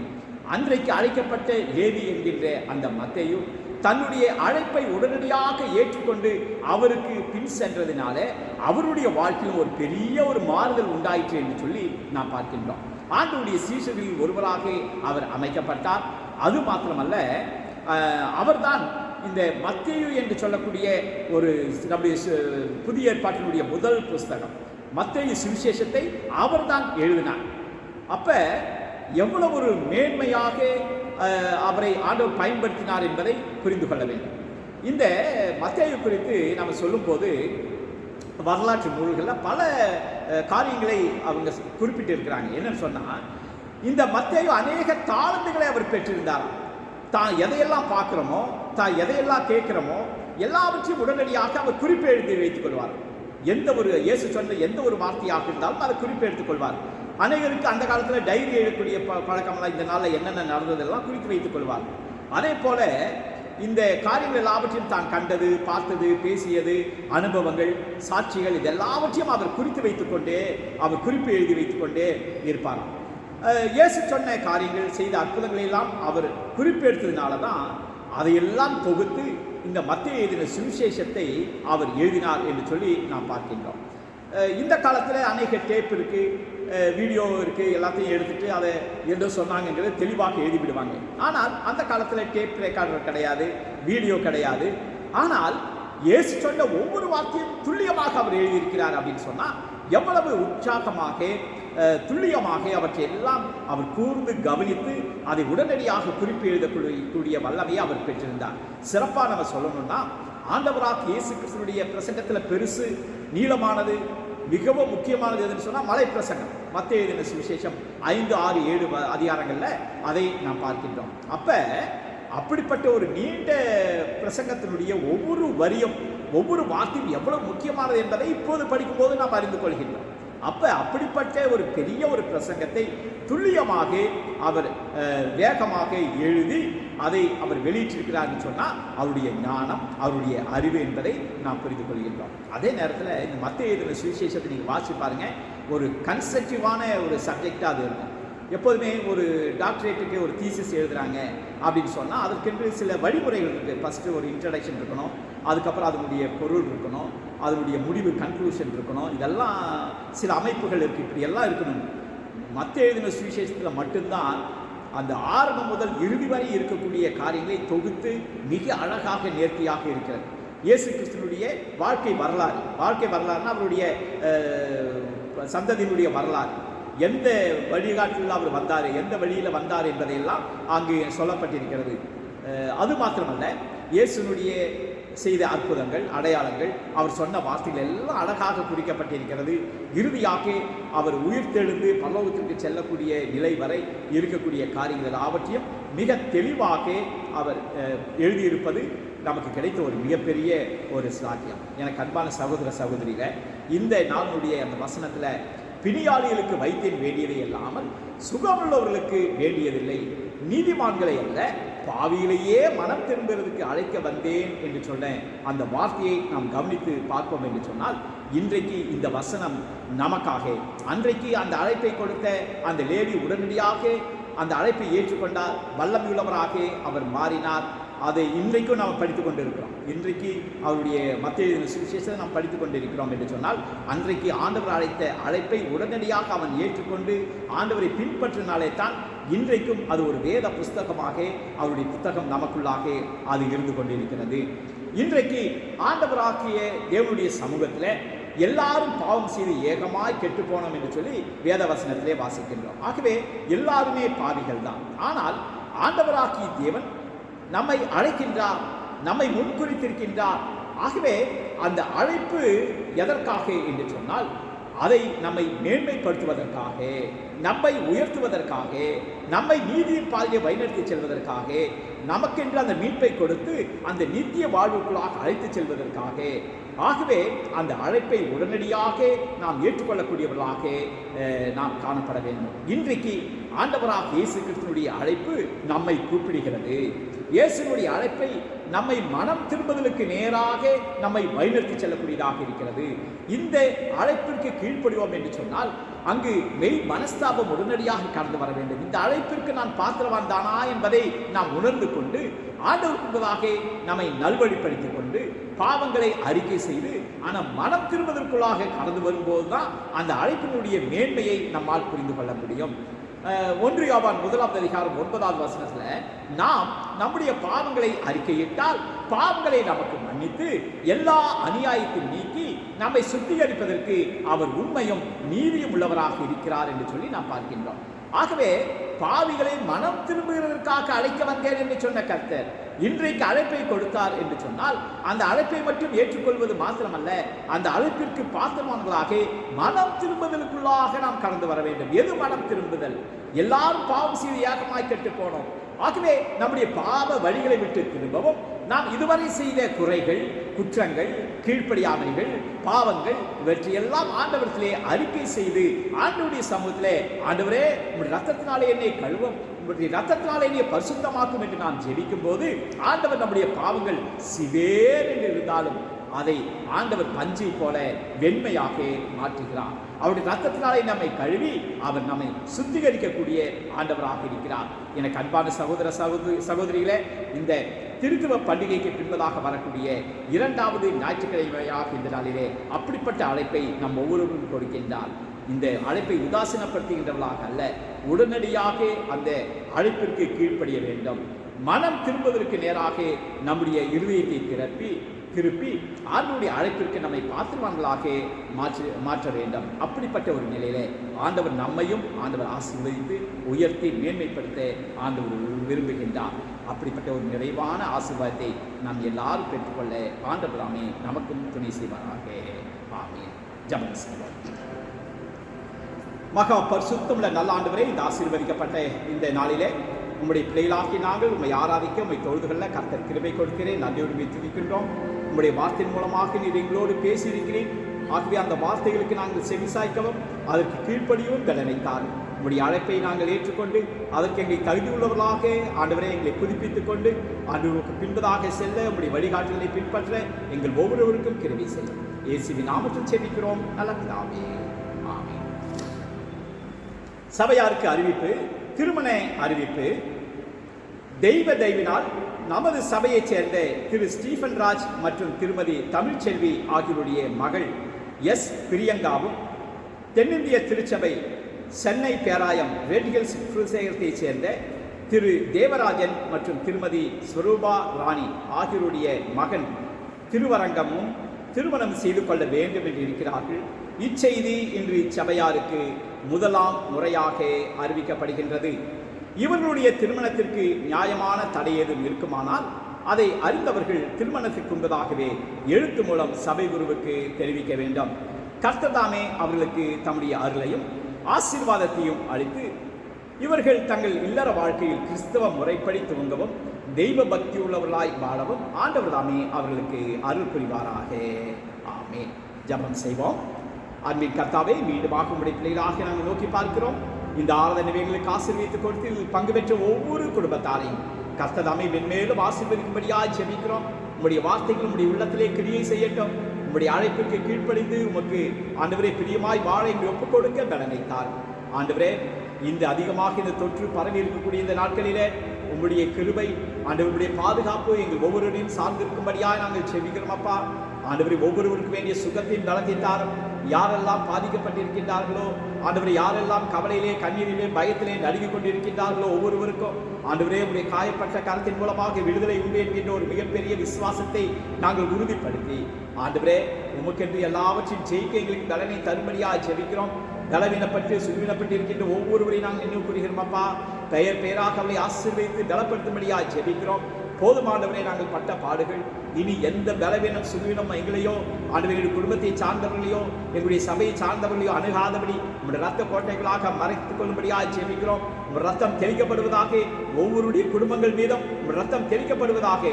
அன்றைக்கு அழைக்கப்பட்ட லேவி என்கின்ற அந்த மத்தேயு தன்னுடைய அழைப்பை உடனடியாக ஏற்றுக்கொண்டு அவருக்கு பின் சென்றதினால அவருடைய வாழ்க்கையில் ஒரு பெரிய ஒரு மாறுதல் உண்டாயிற்று என்று சொல்லி நாம் பார்க்கின்றோம். ஆண்டவருடைய சீஷர்களில் ஒருவராக அவர் அமைக்கப்பட்டார். அது மாத்திரமல்ல, அவர்தான் இந்த மத்தேயு என்று சொல்லக்கூடிய ஒரு நம்முடைய புதிய ஏற்பாட்டினுடைய முதல் புஸ்தகம் மத்தேயு சுவிசேஷத்தை அவர்தான் எழுதினார். அப்ப எவ்வளவு ஒரு மேன்மையாக அவரை ஆண்டவர் பயன்படுத்தினார் என்பதை புரிந்து கொள்ள வேண்டும். இந்த மத்தேயு குறித்து நம்ம சொல்லும்போது வரலாற்று நூல்களில் பல காரியங்களை அவங்க குறிப்பிட்டு இருக்கிறாங்க. என்னன்னு சொன்னால், இந்த மத்தேயு அநேக தாளந்துகளை அவர் பெற்றிருந்தார். தான் எதையெல்லாம் பார்க்குறோமோ, தான் எதையெல்லாம் கேட்குறோமோ எல்லாவற்றையும் உடனடியாக அவர் குறிப்பு எழுதி வைத்துக் கொள்வார். எந்த ஒரு இயேசு சொன்ன எந்த ஒரு வார்த்தையாக இருந்தாலும் அதை குறிப்பு எடுத்துக்கொள்வார். அநேகருக்கு அந்த காலத்தில் டைரி எழுதக்கூடிய பழக்கமெல்லாம் இந்த நாளில் என்னென்ன நடந்ததெல்லாம் குறித்து வைத்துக் கொள்வார். அதே போல இந்த காரியங்கள் எல்லாவற்றையும் தான் கண்டது, பார்த்தது, பேசியது, அனுபவங்கள், சாட்சிகள், இது எல்லாவற்றையும் அவர் குறித்து வைத்துக்கொண்டே, அவர் குறிப்பு எழுதி வைத்துக்கொண்டே இருப்பார். இயேசு சொன்ன காரியங்கள், செய்த அற்புதங்களை எல்லாம் அவர் குறிப்பு எடுத்ததுனால தான் அதையெல்லாம் தொகுத்து இந்த மத்தேயு எழுதின சுவிசேஷத்தை அவர் எழுதினார் என்று சொல்லி நாம் பார்க்கின்றோம். இந்த காலத்தில் அநேக டேப் இருக்குது, வீடியோ இருக்குது, எல்லாத்தையும் எடுத்துகிட்டு அதை என்ன சொன்னாங்கங்கிறத தெளிவாக எழுதிவிடுவாங்க. ஆனால் அந்த காலத்தில் டேப் ரெக்கார்டர் கிடையாது, வீடியோ கிடையாது. ஆனால் இயேசு சொன்ன ஒவ்வொரு வார்த்தையும் துல்லியமாக அவர் எழுதியிருக்கிறார் அப்படின்னு சொன்னால் எவ்வளவு உற்சாகமாக, துல்லியமாக அவற்றை எல்லாம் அவர் கூர்ந்து கவனித்து அதை உடனடியாக குறிப்பு எழுதக்கூடிய வல்லமையை அவர் பெற்றிருந்தார். சிறப்பாக நம்ம சொல்லணும்னா, ஆண்டவராக இயேசு கிறிஸ்துனுடைய பிரசங்கத்தில் பெருசு நீளமானது மிகவும் முக்கியமானது எதுன்னு சொன்னால் மலை பிரசங்கம். மத்தேயு எழுதின சுவிசேஷம் 5, 6, 7 அதிகாரங்களில் அதை நாம் பார்க்கின்றோம். அப்படிப்பட்ட ஒரு நீண்ட பிரசங்கத்தினுடைய ஒவ்வொரு வரியும் ஒவ்வொரு வார்த்தையும் எவ்வளவு முக்கியமானது என்பதை இப்போது படிக்கும்போது நாம் அறிந்து கொள்கின்றோம். அப்படிப்பட்ட ஒரு பெரிய ஒரு பிரசங்கத்தை துல்லியமாக அவர் வேகமாக எழுதி அதை அவர் வெளியிட்டிருக்கிறார் சொன்னால் அவருடைய ஞானம், அவருடைய அறிவு என்பதை நாம் புரிந்து கொள்கின்றோம். அதே நேரத்தில் இந்த மத்தேயு எழுதின சுவிசேஷத்தை நீங்கள் வாசிச்சு பாருங்க, ஒரு கன்ஸ்ட்ரக்டிவான ஒரு சப்ஜெக்டாக அது இருக்கும். எப்போதுமே ஒரு டாக்டரேட்டுக்கு ஒரு தீசிஸ் எழுதுகிறாங்க அப்படின்னு சொன்னால் அதற்கென்று சில வழிமுறைகள் இருக்குது. ஃபஸ்ட்டு ஒரு இன்ட்ரடக்ஷன் இருக்கணும், அதுக்கப்புறம் அதனுடைய பொருள் இருக்கணும், அதனுடைய முடிவு கன்க்ளூஷன் இருக்கணும், இதெல்லாம் சில அமைப்புகள் இருக்குது. இப்படி எல்லாம் இருக்கணும். மத்தேயு எழுதின சுவிசேஷத்தில் மட்டும்தான் அந்த ஆரம்பம் முதல் இறுதி வரை இருக்கக்கூடிய காரியங்களை தொகுத்து மிக அழகாக நேர்த்தியாக இருக்கிறது. இயேசு கிறிஸ்துனுடைய வாழ்க்கை வரலாறுனா அவருடைய சந்ததியினுடைய வரலாறு, எந்த வழிகாட்டில் அவர் வந்தார், எந்த வழியில் வந்தார் என்பதையெல்லாம் அங்கு சொல்லப்பட்டிருக்கிறது. அது மாத்திரமல்ல, இயேசுனுடைய செய்த அற்புதங்கள், அடையாளங்கள், அவர் சொன்ன வார்த்தைகள் எல்லாம் அழகாக குறிக்கப்பட்டிருக்கிறது. இறுதியாக அவர் உயிர்த்தெழுந்து பரலோகத்திற்கு செல்லக்கூடிய நிலை வரை இருக்கக்கூடிய காரியங்கள் அவற்றையும் மிக தெளிவாக அவர் எழுதியிருப்பது நமக்கு கிடைத்த ஒரு மிகப்பெரிய ஒரு சாக்கியம். எனக்கு அன்பான சகோதர சகோதரிகள், இந்த நாளுடைய அந்த வசனத்தில் பிணியாளிகளுக்கு வைத்தியம் வேண்டியதை இல்லாமல் சுகமுள்ளவர்களுக்கு வேண்டியதில்லை, நீதிமான்களை அல்ல பாவிகளையே மனம் திரும்புவதற்கு அழைக்க வந்தேன் என்று சொன்ன அந்த வார்த்தையை நாம் கவனித்து பார்ப்போம் என்று சொன்னால், இன்றைக்கு இந்த வசனம் நமக்காக, அன்றைக்கு அந்த அழைப்பை கொடுத்த அந்த லேடி உடனடியாக அந்த அழைப்பை ஏற்றுக்கொண்டார், வல்லமையுள்ளவராக அவர் மாறினார். அதை இன்றைக்கும் நாம் படித்து கொண்டிருக்கிறோம். இன்றைக்கு அவருடைய மத்தேயு எழுதின சுவிசேஷத்தை நாம் படித்து கொண்டிருக்கிறோம் என்று சொன்னால், அன்றைக்கு ஆண்டவர் அழைத்த அழைப்பை உடனடியாக அவன் ஏற்றுக்கொண்டு ஆண்டவரை பின்பற்றினாலே தான் இன்றைக்கும் அது ஒரு வேத புஸ்தகமாக அவருடைய புத்தகம் நமக்குள்ளாக அது இருந்து கொண்டிருக்கிறது. இன்றைக்கு ஆண்டவராகிய தேவனுடைய சமூகத்தில் எல்லாரும் பாவம் செய்து ஏகமாய் கெட்டு போனோம் என்று சொல்லி வேத வசனத்திலே வாசிக்கின்றோம். ஆகவே எல்லாருமே பாவிகள் தான். ஆனால் ஆண்டவராகிய தேவன் நம்மை அழைக்கின்றார், நம்மை முன்குறித்திருக்கின்றார். ஆகவே அந்த அழைப்பு எதற்காக என்று சொன்னால், அதை நம்மை மேன்மைப்படுத்துவதற்காக, நம்மை உயர்த்துவதற்காக, நம்மை நீதியின் பாதையை வழிநடத்தி செல்வதற்காக, நமக்கென்று அந்த மீட்பை கொடுத்து அந்த நித்திய வாழ்வுக்குள்ளாக அழைத்து செல்வதற்காக. ஆகவே அந்த அழைப்பை உடனடியாக நாம் ஏற்றுக்கொள்ளக்கூடியவர்களாக நாம் காணப்பட வேண்டும். இன்றைக்கு ஆண்டவராக இயேசு கிறிஸ்துவினுடைய அழைப்பு நம்மை கூப்பிடுகிறது. இயேசுனுடைய அழைப்பை நம்மை மனம் திரும்புதலுக்கு நேராக நம்மை வழிநடத்தி செல்லக்கூடியதாக இருக்கிறது. இந்த அழைப்பிற்கு கீழ்ப்படிவோம் என்று சொன்னால் அங்கு மெய் மனஸ்தாபம் உடனடியாக கடந்து வர வேண்டும். இந்த அழைப்பிற்கு நான் பாத்திரவான் தானா என்பதை நாம் உணர்ந்து கொண்டு ஆண்டவருக்குள்ளதாக நம்மை நல்வழிப்படுத்திக் கொண்டு பாவங்களை அறிக்கை செய்து ஆனால் மனம் திரும்புவதற்குள்ளாக கடந்து வரும்போது தான் அந்த அழைப்பினுடைய மேன்மையை நம்மால் புரிந்து கொள்ள முடியும். 1 யோவான் 1 அதிகாரம் 9 வசனத்தில் நாம் நம்முடைய பாவங்களை அறிக்கையிட்டால் பாவங்களை நமக்கு மன்னித்து எல்லா அநியாயத்தையும் நீக்கி நம்மை சுத்திகரிப்பதற்கு அவர் உண்மையும் நீதியும் உள்ளவராக இருக்கிறார் என்று சொல்லி நாம் பார்க்கின்றோம். ஆகவே பாவிகளை மனம் திரும்புவதற்காக அழைக்க வந்தேன் என்று சொன்ன கர்த்தர் இன்றைக்கு அழைப்பை கொடுத்தார் என்று சொன்னால், அந்த அழைப்பை மட்டும் ஏற்றுக்கொள்வது மாத்திரமல்ல, அந்த அழைப்பிற்கு பாத்திரமானவர்களாக மனம் திரும்புதலுக்குள்ளாக நாம் கடந்து வர வேண்டும். எது மனம் திரும்புதல்? எல்லாரும் பாவம் செய்து ஏகமாய் கெட்டு போனோம். ஆகவே நம்முடைய பாவ வழிகளை விட்டு திரும்பவும் நாம் இதுவரை செய்த குறைகள், குற்றங்கள், கீழ்ப்படியாமைகள், பாவங்கள் இவற்றையெல்லாம் ஆண்டவரத்திலே அறிக்கை செய்து ஆண்டவருடைய சமூகத்திலே, ஆண்டவரே உங்களுடைய ரத்தத்தினாலே என்னை கழுவும், உங்களுடைய ரத்தத்தினாலே என்னை பரிசுத்தமாக்கும் என்று நாம் ஜெபிக்கும் போது ஆண்டவர் நம்முடைய பாவங்கள் சிவேர் என்று இருந்தாலும் அதை ஆண்டவர் பஞ்சை போல வெண்மையாக மாற்றுகிறார். அவருடைய ரத்தத்தினாலே நம்மை கழுவி அவர் நம்மை சுத்திகரிக்கக்கூடிய ஆண்டவராக இருக்கிறார். எனக்கு அன்பான சகோதர சகோதரிகளே, இந்த திருத்துவ பண்டிகைக்கு பின்பதாக வரக்கூடிய 2வது ஞாயிற்றுக்கிழமையாக இந்த நாளிலே அப்படிப்பட்ட அழைப்பை நம் ஒவ்வொருவரும் கொடுக்கின்றார். இந்த அழைப்பை உதாசீனப்படுத்துகின்றவர்களாக அல்ல, உடனடியாக அந்த அழைப்பிற்கு கீழ்ப்படிய வேண்டும். மனம் திரும்புவதற்கு நேராக நம்முடைய இருதயத்தை திறப்பி திருப்பி ஆண்டவருடைய அழைப்பிற்கு நம்மை பாத்திரவான்களாக மாற்ற வேண்டும். அப்படிப்பட்ட ஒரு நிலையிலே ஆண்டவர் நம்மையும் ஆண்டவர் ஆசீர்வதித்து உயர்த்தி மேன்மைப்படுத்த ஆண்டவர் விரும்புகின்றார். அப்படிப்பட்ட ஒரு நிறைவான ஆசீர்வாதத்தை நாம் எல்லாரும் பெற்றுக்கொள்ள ஆண்டவர் தாமே நமக்கும் துணை செய்வாராக. ஆமென். ஜெபம் செய்வோம். மகா பரிசுத்தமுள்ள நல்ல ஆண்டவரே, இந்த ஆசீர்வதிக்கப்பட்ட இந்த நாளிலே உம்முடைய பிள்ளைகளாக்கி நாங்கள் உம்மை ஆராதிக்க உம்மை தொழுதுகொள்ள கர்த்தர் கிருபை கொடுக்கிறேன். நன்றியோடு துதிக்கின்றோம். உம்முடைய வார்த்தையின் மூலமாக நீர் எங்களோடு பேசியிருக்கிறேன். ஆகவே அந்த வார்த்தைகளுக்கு நாங்கள் செவிசாய்க்கவும் அதற்கு கீழ்ப்படியும் பலனைத்தார். உம்முடைய அழைப்பை நாங்கள் ஏற்றுக்கொண்டு அதற்கு எங்களை தகுதி உள்ளவர்களாக ஆண்டவரை எங்களை புதுப்பித்துக் கொண்டு ஆண்டவருக்கு பின்பதாக செல்ல உம்முடைய வழிகாட்டுதலை பின்பற்ற எங்கள் ஒவ்வொருவருக்கும் கிருபை செய்யும். இயேசுவின் நாமத்தில் செபிக்கிறோம் நல்ல பிதாவே. ஆமென். சபையாருக்கு அறிவிப்பு. திருமண அறிவிப்பு. தெய்வினால் நமது சபையைச் சேர்ந்த திரு ஸ்டீஃபன் ராஜ் மற்றும் திருமதி தமிழ்ச்செல்வி ஆகியோருடைய மகள் எஸ் பிரியங்காவும், தென்னிந்திய திருச்சபை சென்னை பேராயம் ரெட் ஹில்ஸ் புரசேகரத்தைச் சேர்ந்த திரு தேவராஜன் மற்றும் திருமதி ஸ்வரூபா ராணி ஆகியோருடைய மகன் திருவரங்கமும் திருமணம் செய்து கொள்ள வேண்டும் என்று இருக்கிறார்கள். இச்செய்தி இன்று சபையாருக்கு முதலாம் முறையாக அறிவிக்கப்படுகின்றது. இவர்களுடைய திருமணத்திற்கு நியாயமான தடை ஏதும் இருக்குமானால் அதை அறிந்தவர்கள் திருமணத்திற்கு முன்பதாகவே எழுத்து மூலம் சபை குருவுக்கு தெரிவிக்க வேண்டும். கர்த்தர் தாமே அவர்களுக்கு தம்முடைய அருளையும் ஆசீர்வாதத்தையும் அளித்து இவர்கள் தங்கள் இல்லற வாழ்க்கையில் கிறிஸ்தவ முறைப்படி துவங்கவும் தெய்வ பக்தி உள்ளவர்களாய் வாழவும் ஆண்டவர் தாமே அவர்களுக்கு அருள் புரிவாராக. ஆமென். ஜெபம் செய்வோம். அன்பின் கர்த்தாவே, மீண்டுமாக உம்முடைய பிள்ளைகளாக நாங்கள் நோக்கி பார்க்கிறோம். இந்த ஆராதனைகளுக்கு ஆசீர்வதித்துக் கொடுத்து பங்கு பெற்ற ஒவ்வொரு குடும்பத்தாரையும் கர்த்தர் தாமே மென்மேலும் ஆசீர்வதிக்கும்படியாக ஜெபிக்கிறோம். உம்முடைய வார்த்தைகள் உம்முடைய உள்ளத்திலே கிரியை செய்யட்டும். உம்முடைய அழைப்பிற்கு கீழ்ப்படிந்து உமக்கு ஆண்டவரே பிரியமாய் வாழ எங்களை ஒப்புக் கொடுக்க பலனைத்தார். ஆண்டவரே, இந்த அதிகமாக இந்த தொற்று பரவி இருக்கக்கூடிய இந்த நாட்களிலே உம்முடைய கிருபை ஆண்டவருடைய பாதுகாப்பு எங்கள் ஒவ்வொருவரையும் சார்ந்திருக்கும்படியாக நாங்கள் செபிக்கிறோம். அப்பா ஆண்டவரை ஒவ்வொருவருக்கு வேண்டிய சுகத்தையும் பலத்தையும் தாரும். யாரெல்லாம் பாதிக்கப்பட்டிருக்கின்றார்களோ ஆண்டவரை, யாரெல்லாம் கவலையிலே கண்ணீரிலே பயத்திலே நடுங்கிக் கொண்டிருக்கின்றார்களோ ஒவ்வொருவருக்கும் ஆண்டவரே உடைய காயப்பட்ட கரத்தின் மூலமாக விடுதலை உண்டு என்கின்ற ஒரு மிகப்பெரிய விசுவாசத்தை நாங்கள் உறுதிப்படுத்தி ஆண்டவரே உமக்கென்று எல்லாவற்றையும் ஜெயிக்க எங்களுக்கு பலனை தரும்படியாக ஜெபிக்கிறோம். பலவீனப்பட்டு சுருவினப்பட்டு இருக்கின்ற ஒவ்வொருவரையும் நாங்கள் நினைவு கூறுகிறோம். அப்பா பெயர் பெயராக அவளை ஆசீர்வதித்து பலப்படுத்தும்படியாக ஜெபிக்கிறோம். போதுமானவரை நாங்கள் பட்ட பாடுகள் இனி எந்த பலவீனம் சுருவினம் எங்களையோ ஆண்டவருடைய குடும்பத்தை சார்ந்தவர்களையோ எங்களுடைய சபையை சார்ந்தவர்களையோ அணுகாதபடி உங்களுடைய ரத்த கோட்டைகளாக மறைத்துக் கொள்ளும்படியாக ஜெபிக்கிறோம். உங்கள் ரத்தம் தெளிக்கப்படுவதாக ஒவ்வொருடைய குடும்பங்கள் மீதும் உங்கள் ரத்தம் தெளிக்கப்படுவதாக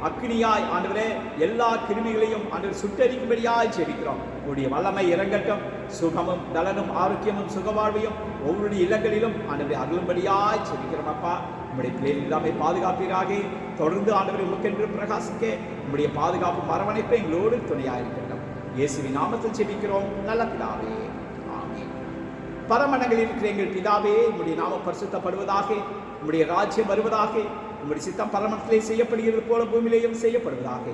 அக்னியாய் ஆண்டவரே எல்லா கிருமிகளையும் ஆண்டவர் சுட்டரிக்கும்படியாக ஜெபிக்கிறோம். உங்களுடைய வல்லமை இறங்கட்டும். சுகமும் நலனும் ஆரோக்கியமும் சுகவாழ்வையும் ஒவ்வொருடைய இல்லங்களிலும் ஆண்டவரை அருளும்படியாய் ஜெபிக்கிறோம். அப்பா உங்களுடைய பிள்ளைகள் எல்லாமே பாதுகாப்பீராக. தொடர்ந்து ஆண்டவரை உமக்கென்று பிரகாசிக்க உங்களுடைய பாதுகாப்பு மரவணைப்பை எங்களோடு துணையாக இருக்கட்டும். இயேசுவின் நாமத்தில் ஜெபிக்கிறோம் நல்ல பிதாவே. ஆமென். பரமண்டங்களில் இருக்கிற எங்கள் பிதாவே, உங்களுடைய நாமம் பரிசுத்தப்படுவதாக, உங்களுடைய ராஜ்யம் வருவதாக, உங்களுடைய சித்தம் பரமண்டத்திலே செய்யப்படுகிறது போல பூமியிலேயும் செய்யப்படுவதாக.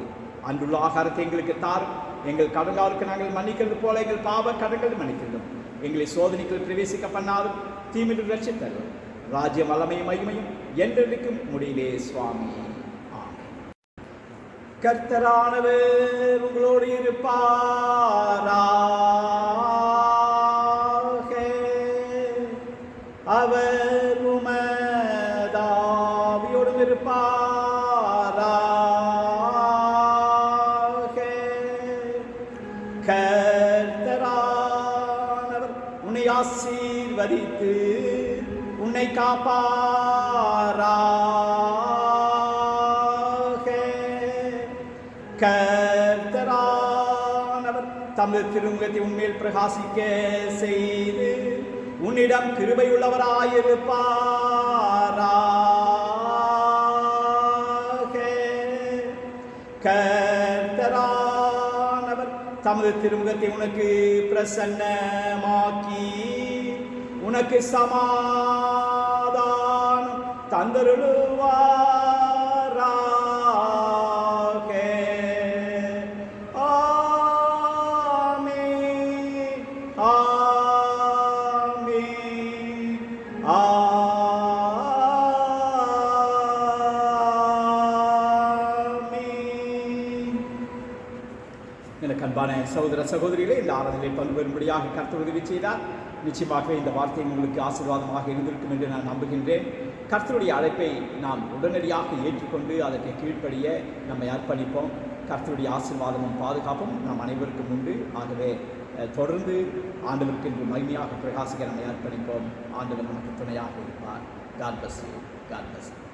அன்றுள்ள ஆகாரத்தை எங்களுக்கு தாரும். எங்கள் கடன்காருக்கு நாங்கள் மன்னிக்கிறது போல எங்கள் பாவ கடன்கள் மன்னிக்கிறோம். எங்களை சோதனைகள் பிரவேசிக்க பண்ணாலும் தீமில் ரட்சித்தரும். ராஜ்யம் வல்லமையும் மகிமையும் என்றென்றைக்கும் முடியிலே சுவாமி. ஆமென். கர்த்தரானவர் உங்களோடு இருப்பாராக. அவர் உமதாவியோடும் இருப்பாராக. கர்த்தரானவர் உன்னை ஆசீர்வதித்து உன்னை காப்பாராக. கர்த்தரானவர் தமது திருமுகத்தை உன்மேல் பிரகாசிக்க செய்து உன்னிடம் கிருபையுள்ளவராயிருப்பாராக. கர்த்தரானவர் தமது திருமுகத்தை உனக்கு பிரசன்னமாக்கி உனக்கு சமாதானம் தந்தருளுவாராக. ஆமென். ஆமென். ஆமென். அன்பான சகோதர சகோதரிகளே, இந்த ஆராதனையில் பங்கு பெறும்படியாக கர்த்தர் உதவி செய்தார். நிச்சயமாகவே இந்த வார்த்தை உங்களுக்கு ஆசீர்வாதமாக இருந்திருக்கும் என்று நான் நம்புகின்றேன். கர்த்தருடைய அழைப்பை நாம் உடனடியாக ஏற்றுக்கொண்டு அதற்கு கீழ்ப்படிய நம்மை அர்ப்பணிப்போம். கர்த்தருடைய ஆசீர்வாதமும் பாதுகாப்பும் நம் அனைவருக்கும் உண்டு. ஆகவே தொடர்ந்து ஆண்டவருக்கு என்று மகிமையாக பிரகாசிக்க நம்மை அர்ப்பணிப்போம். ஆண்டவர் நமக்கு துணையாக இருப்பார். God bless you. God bless you.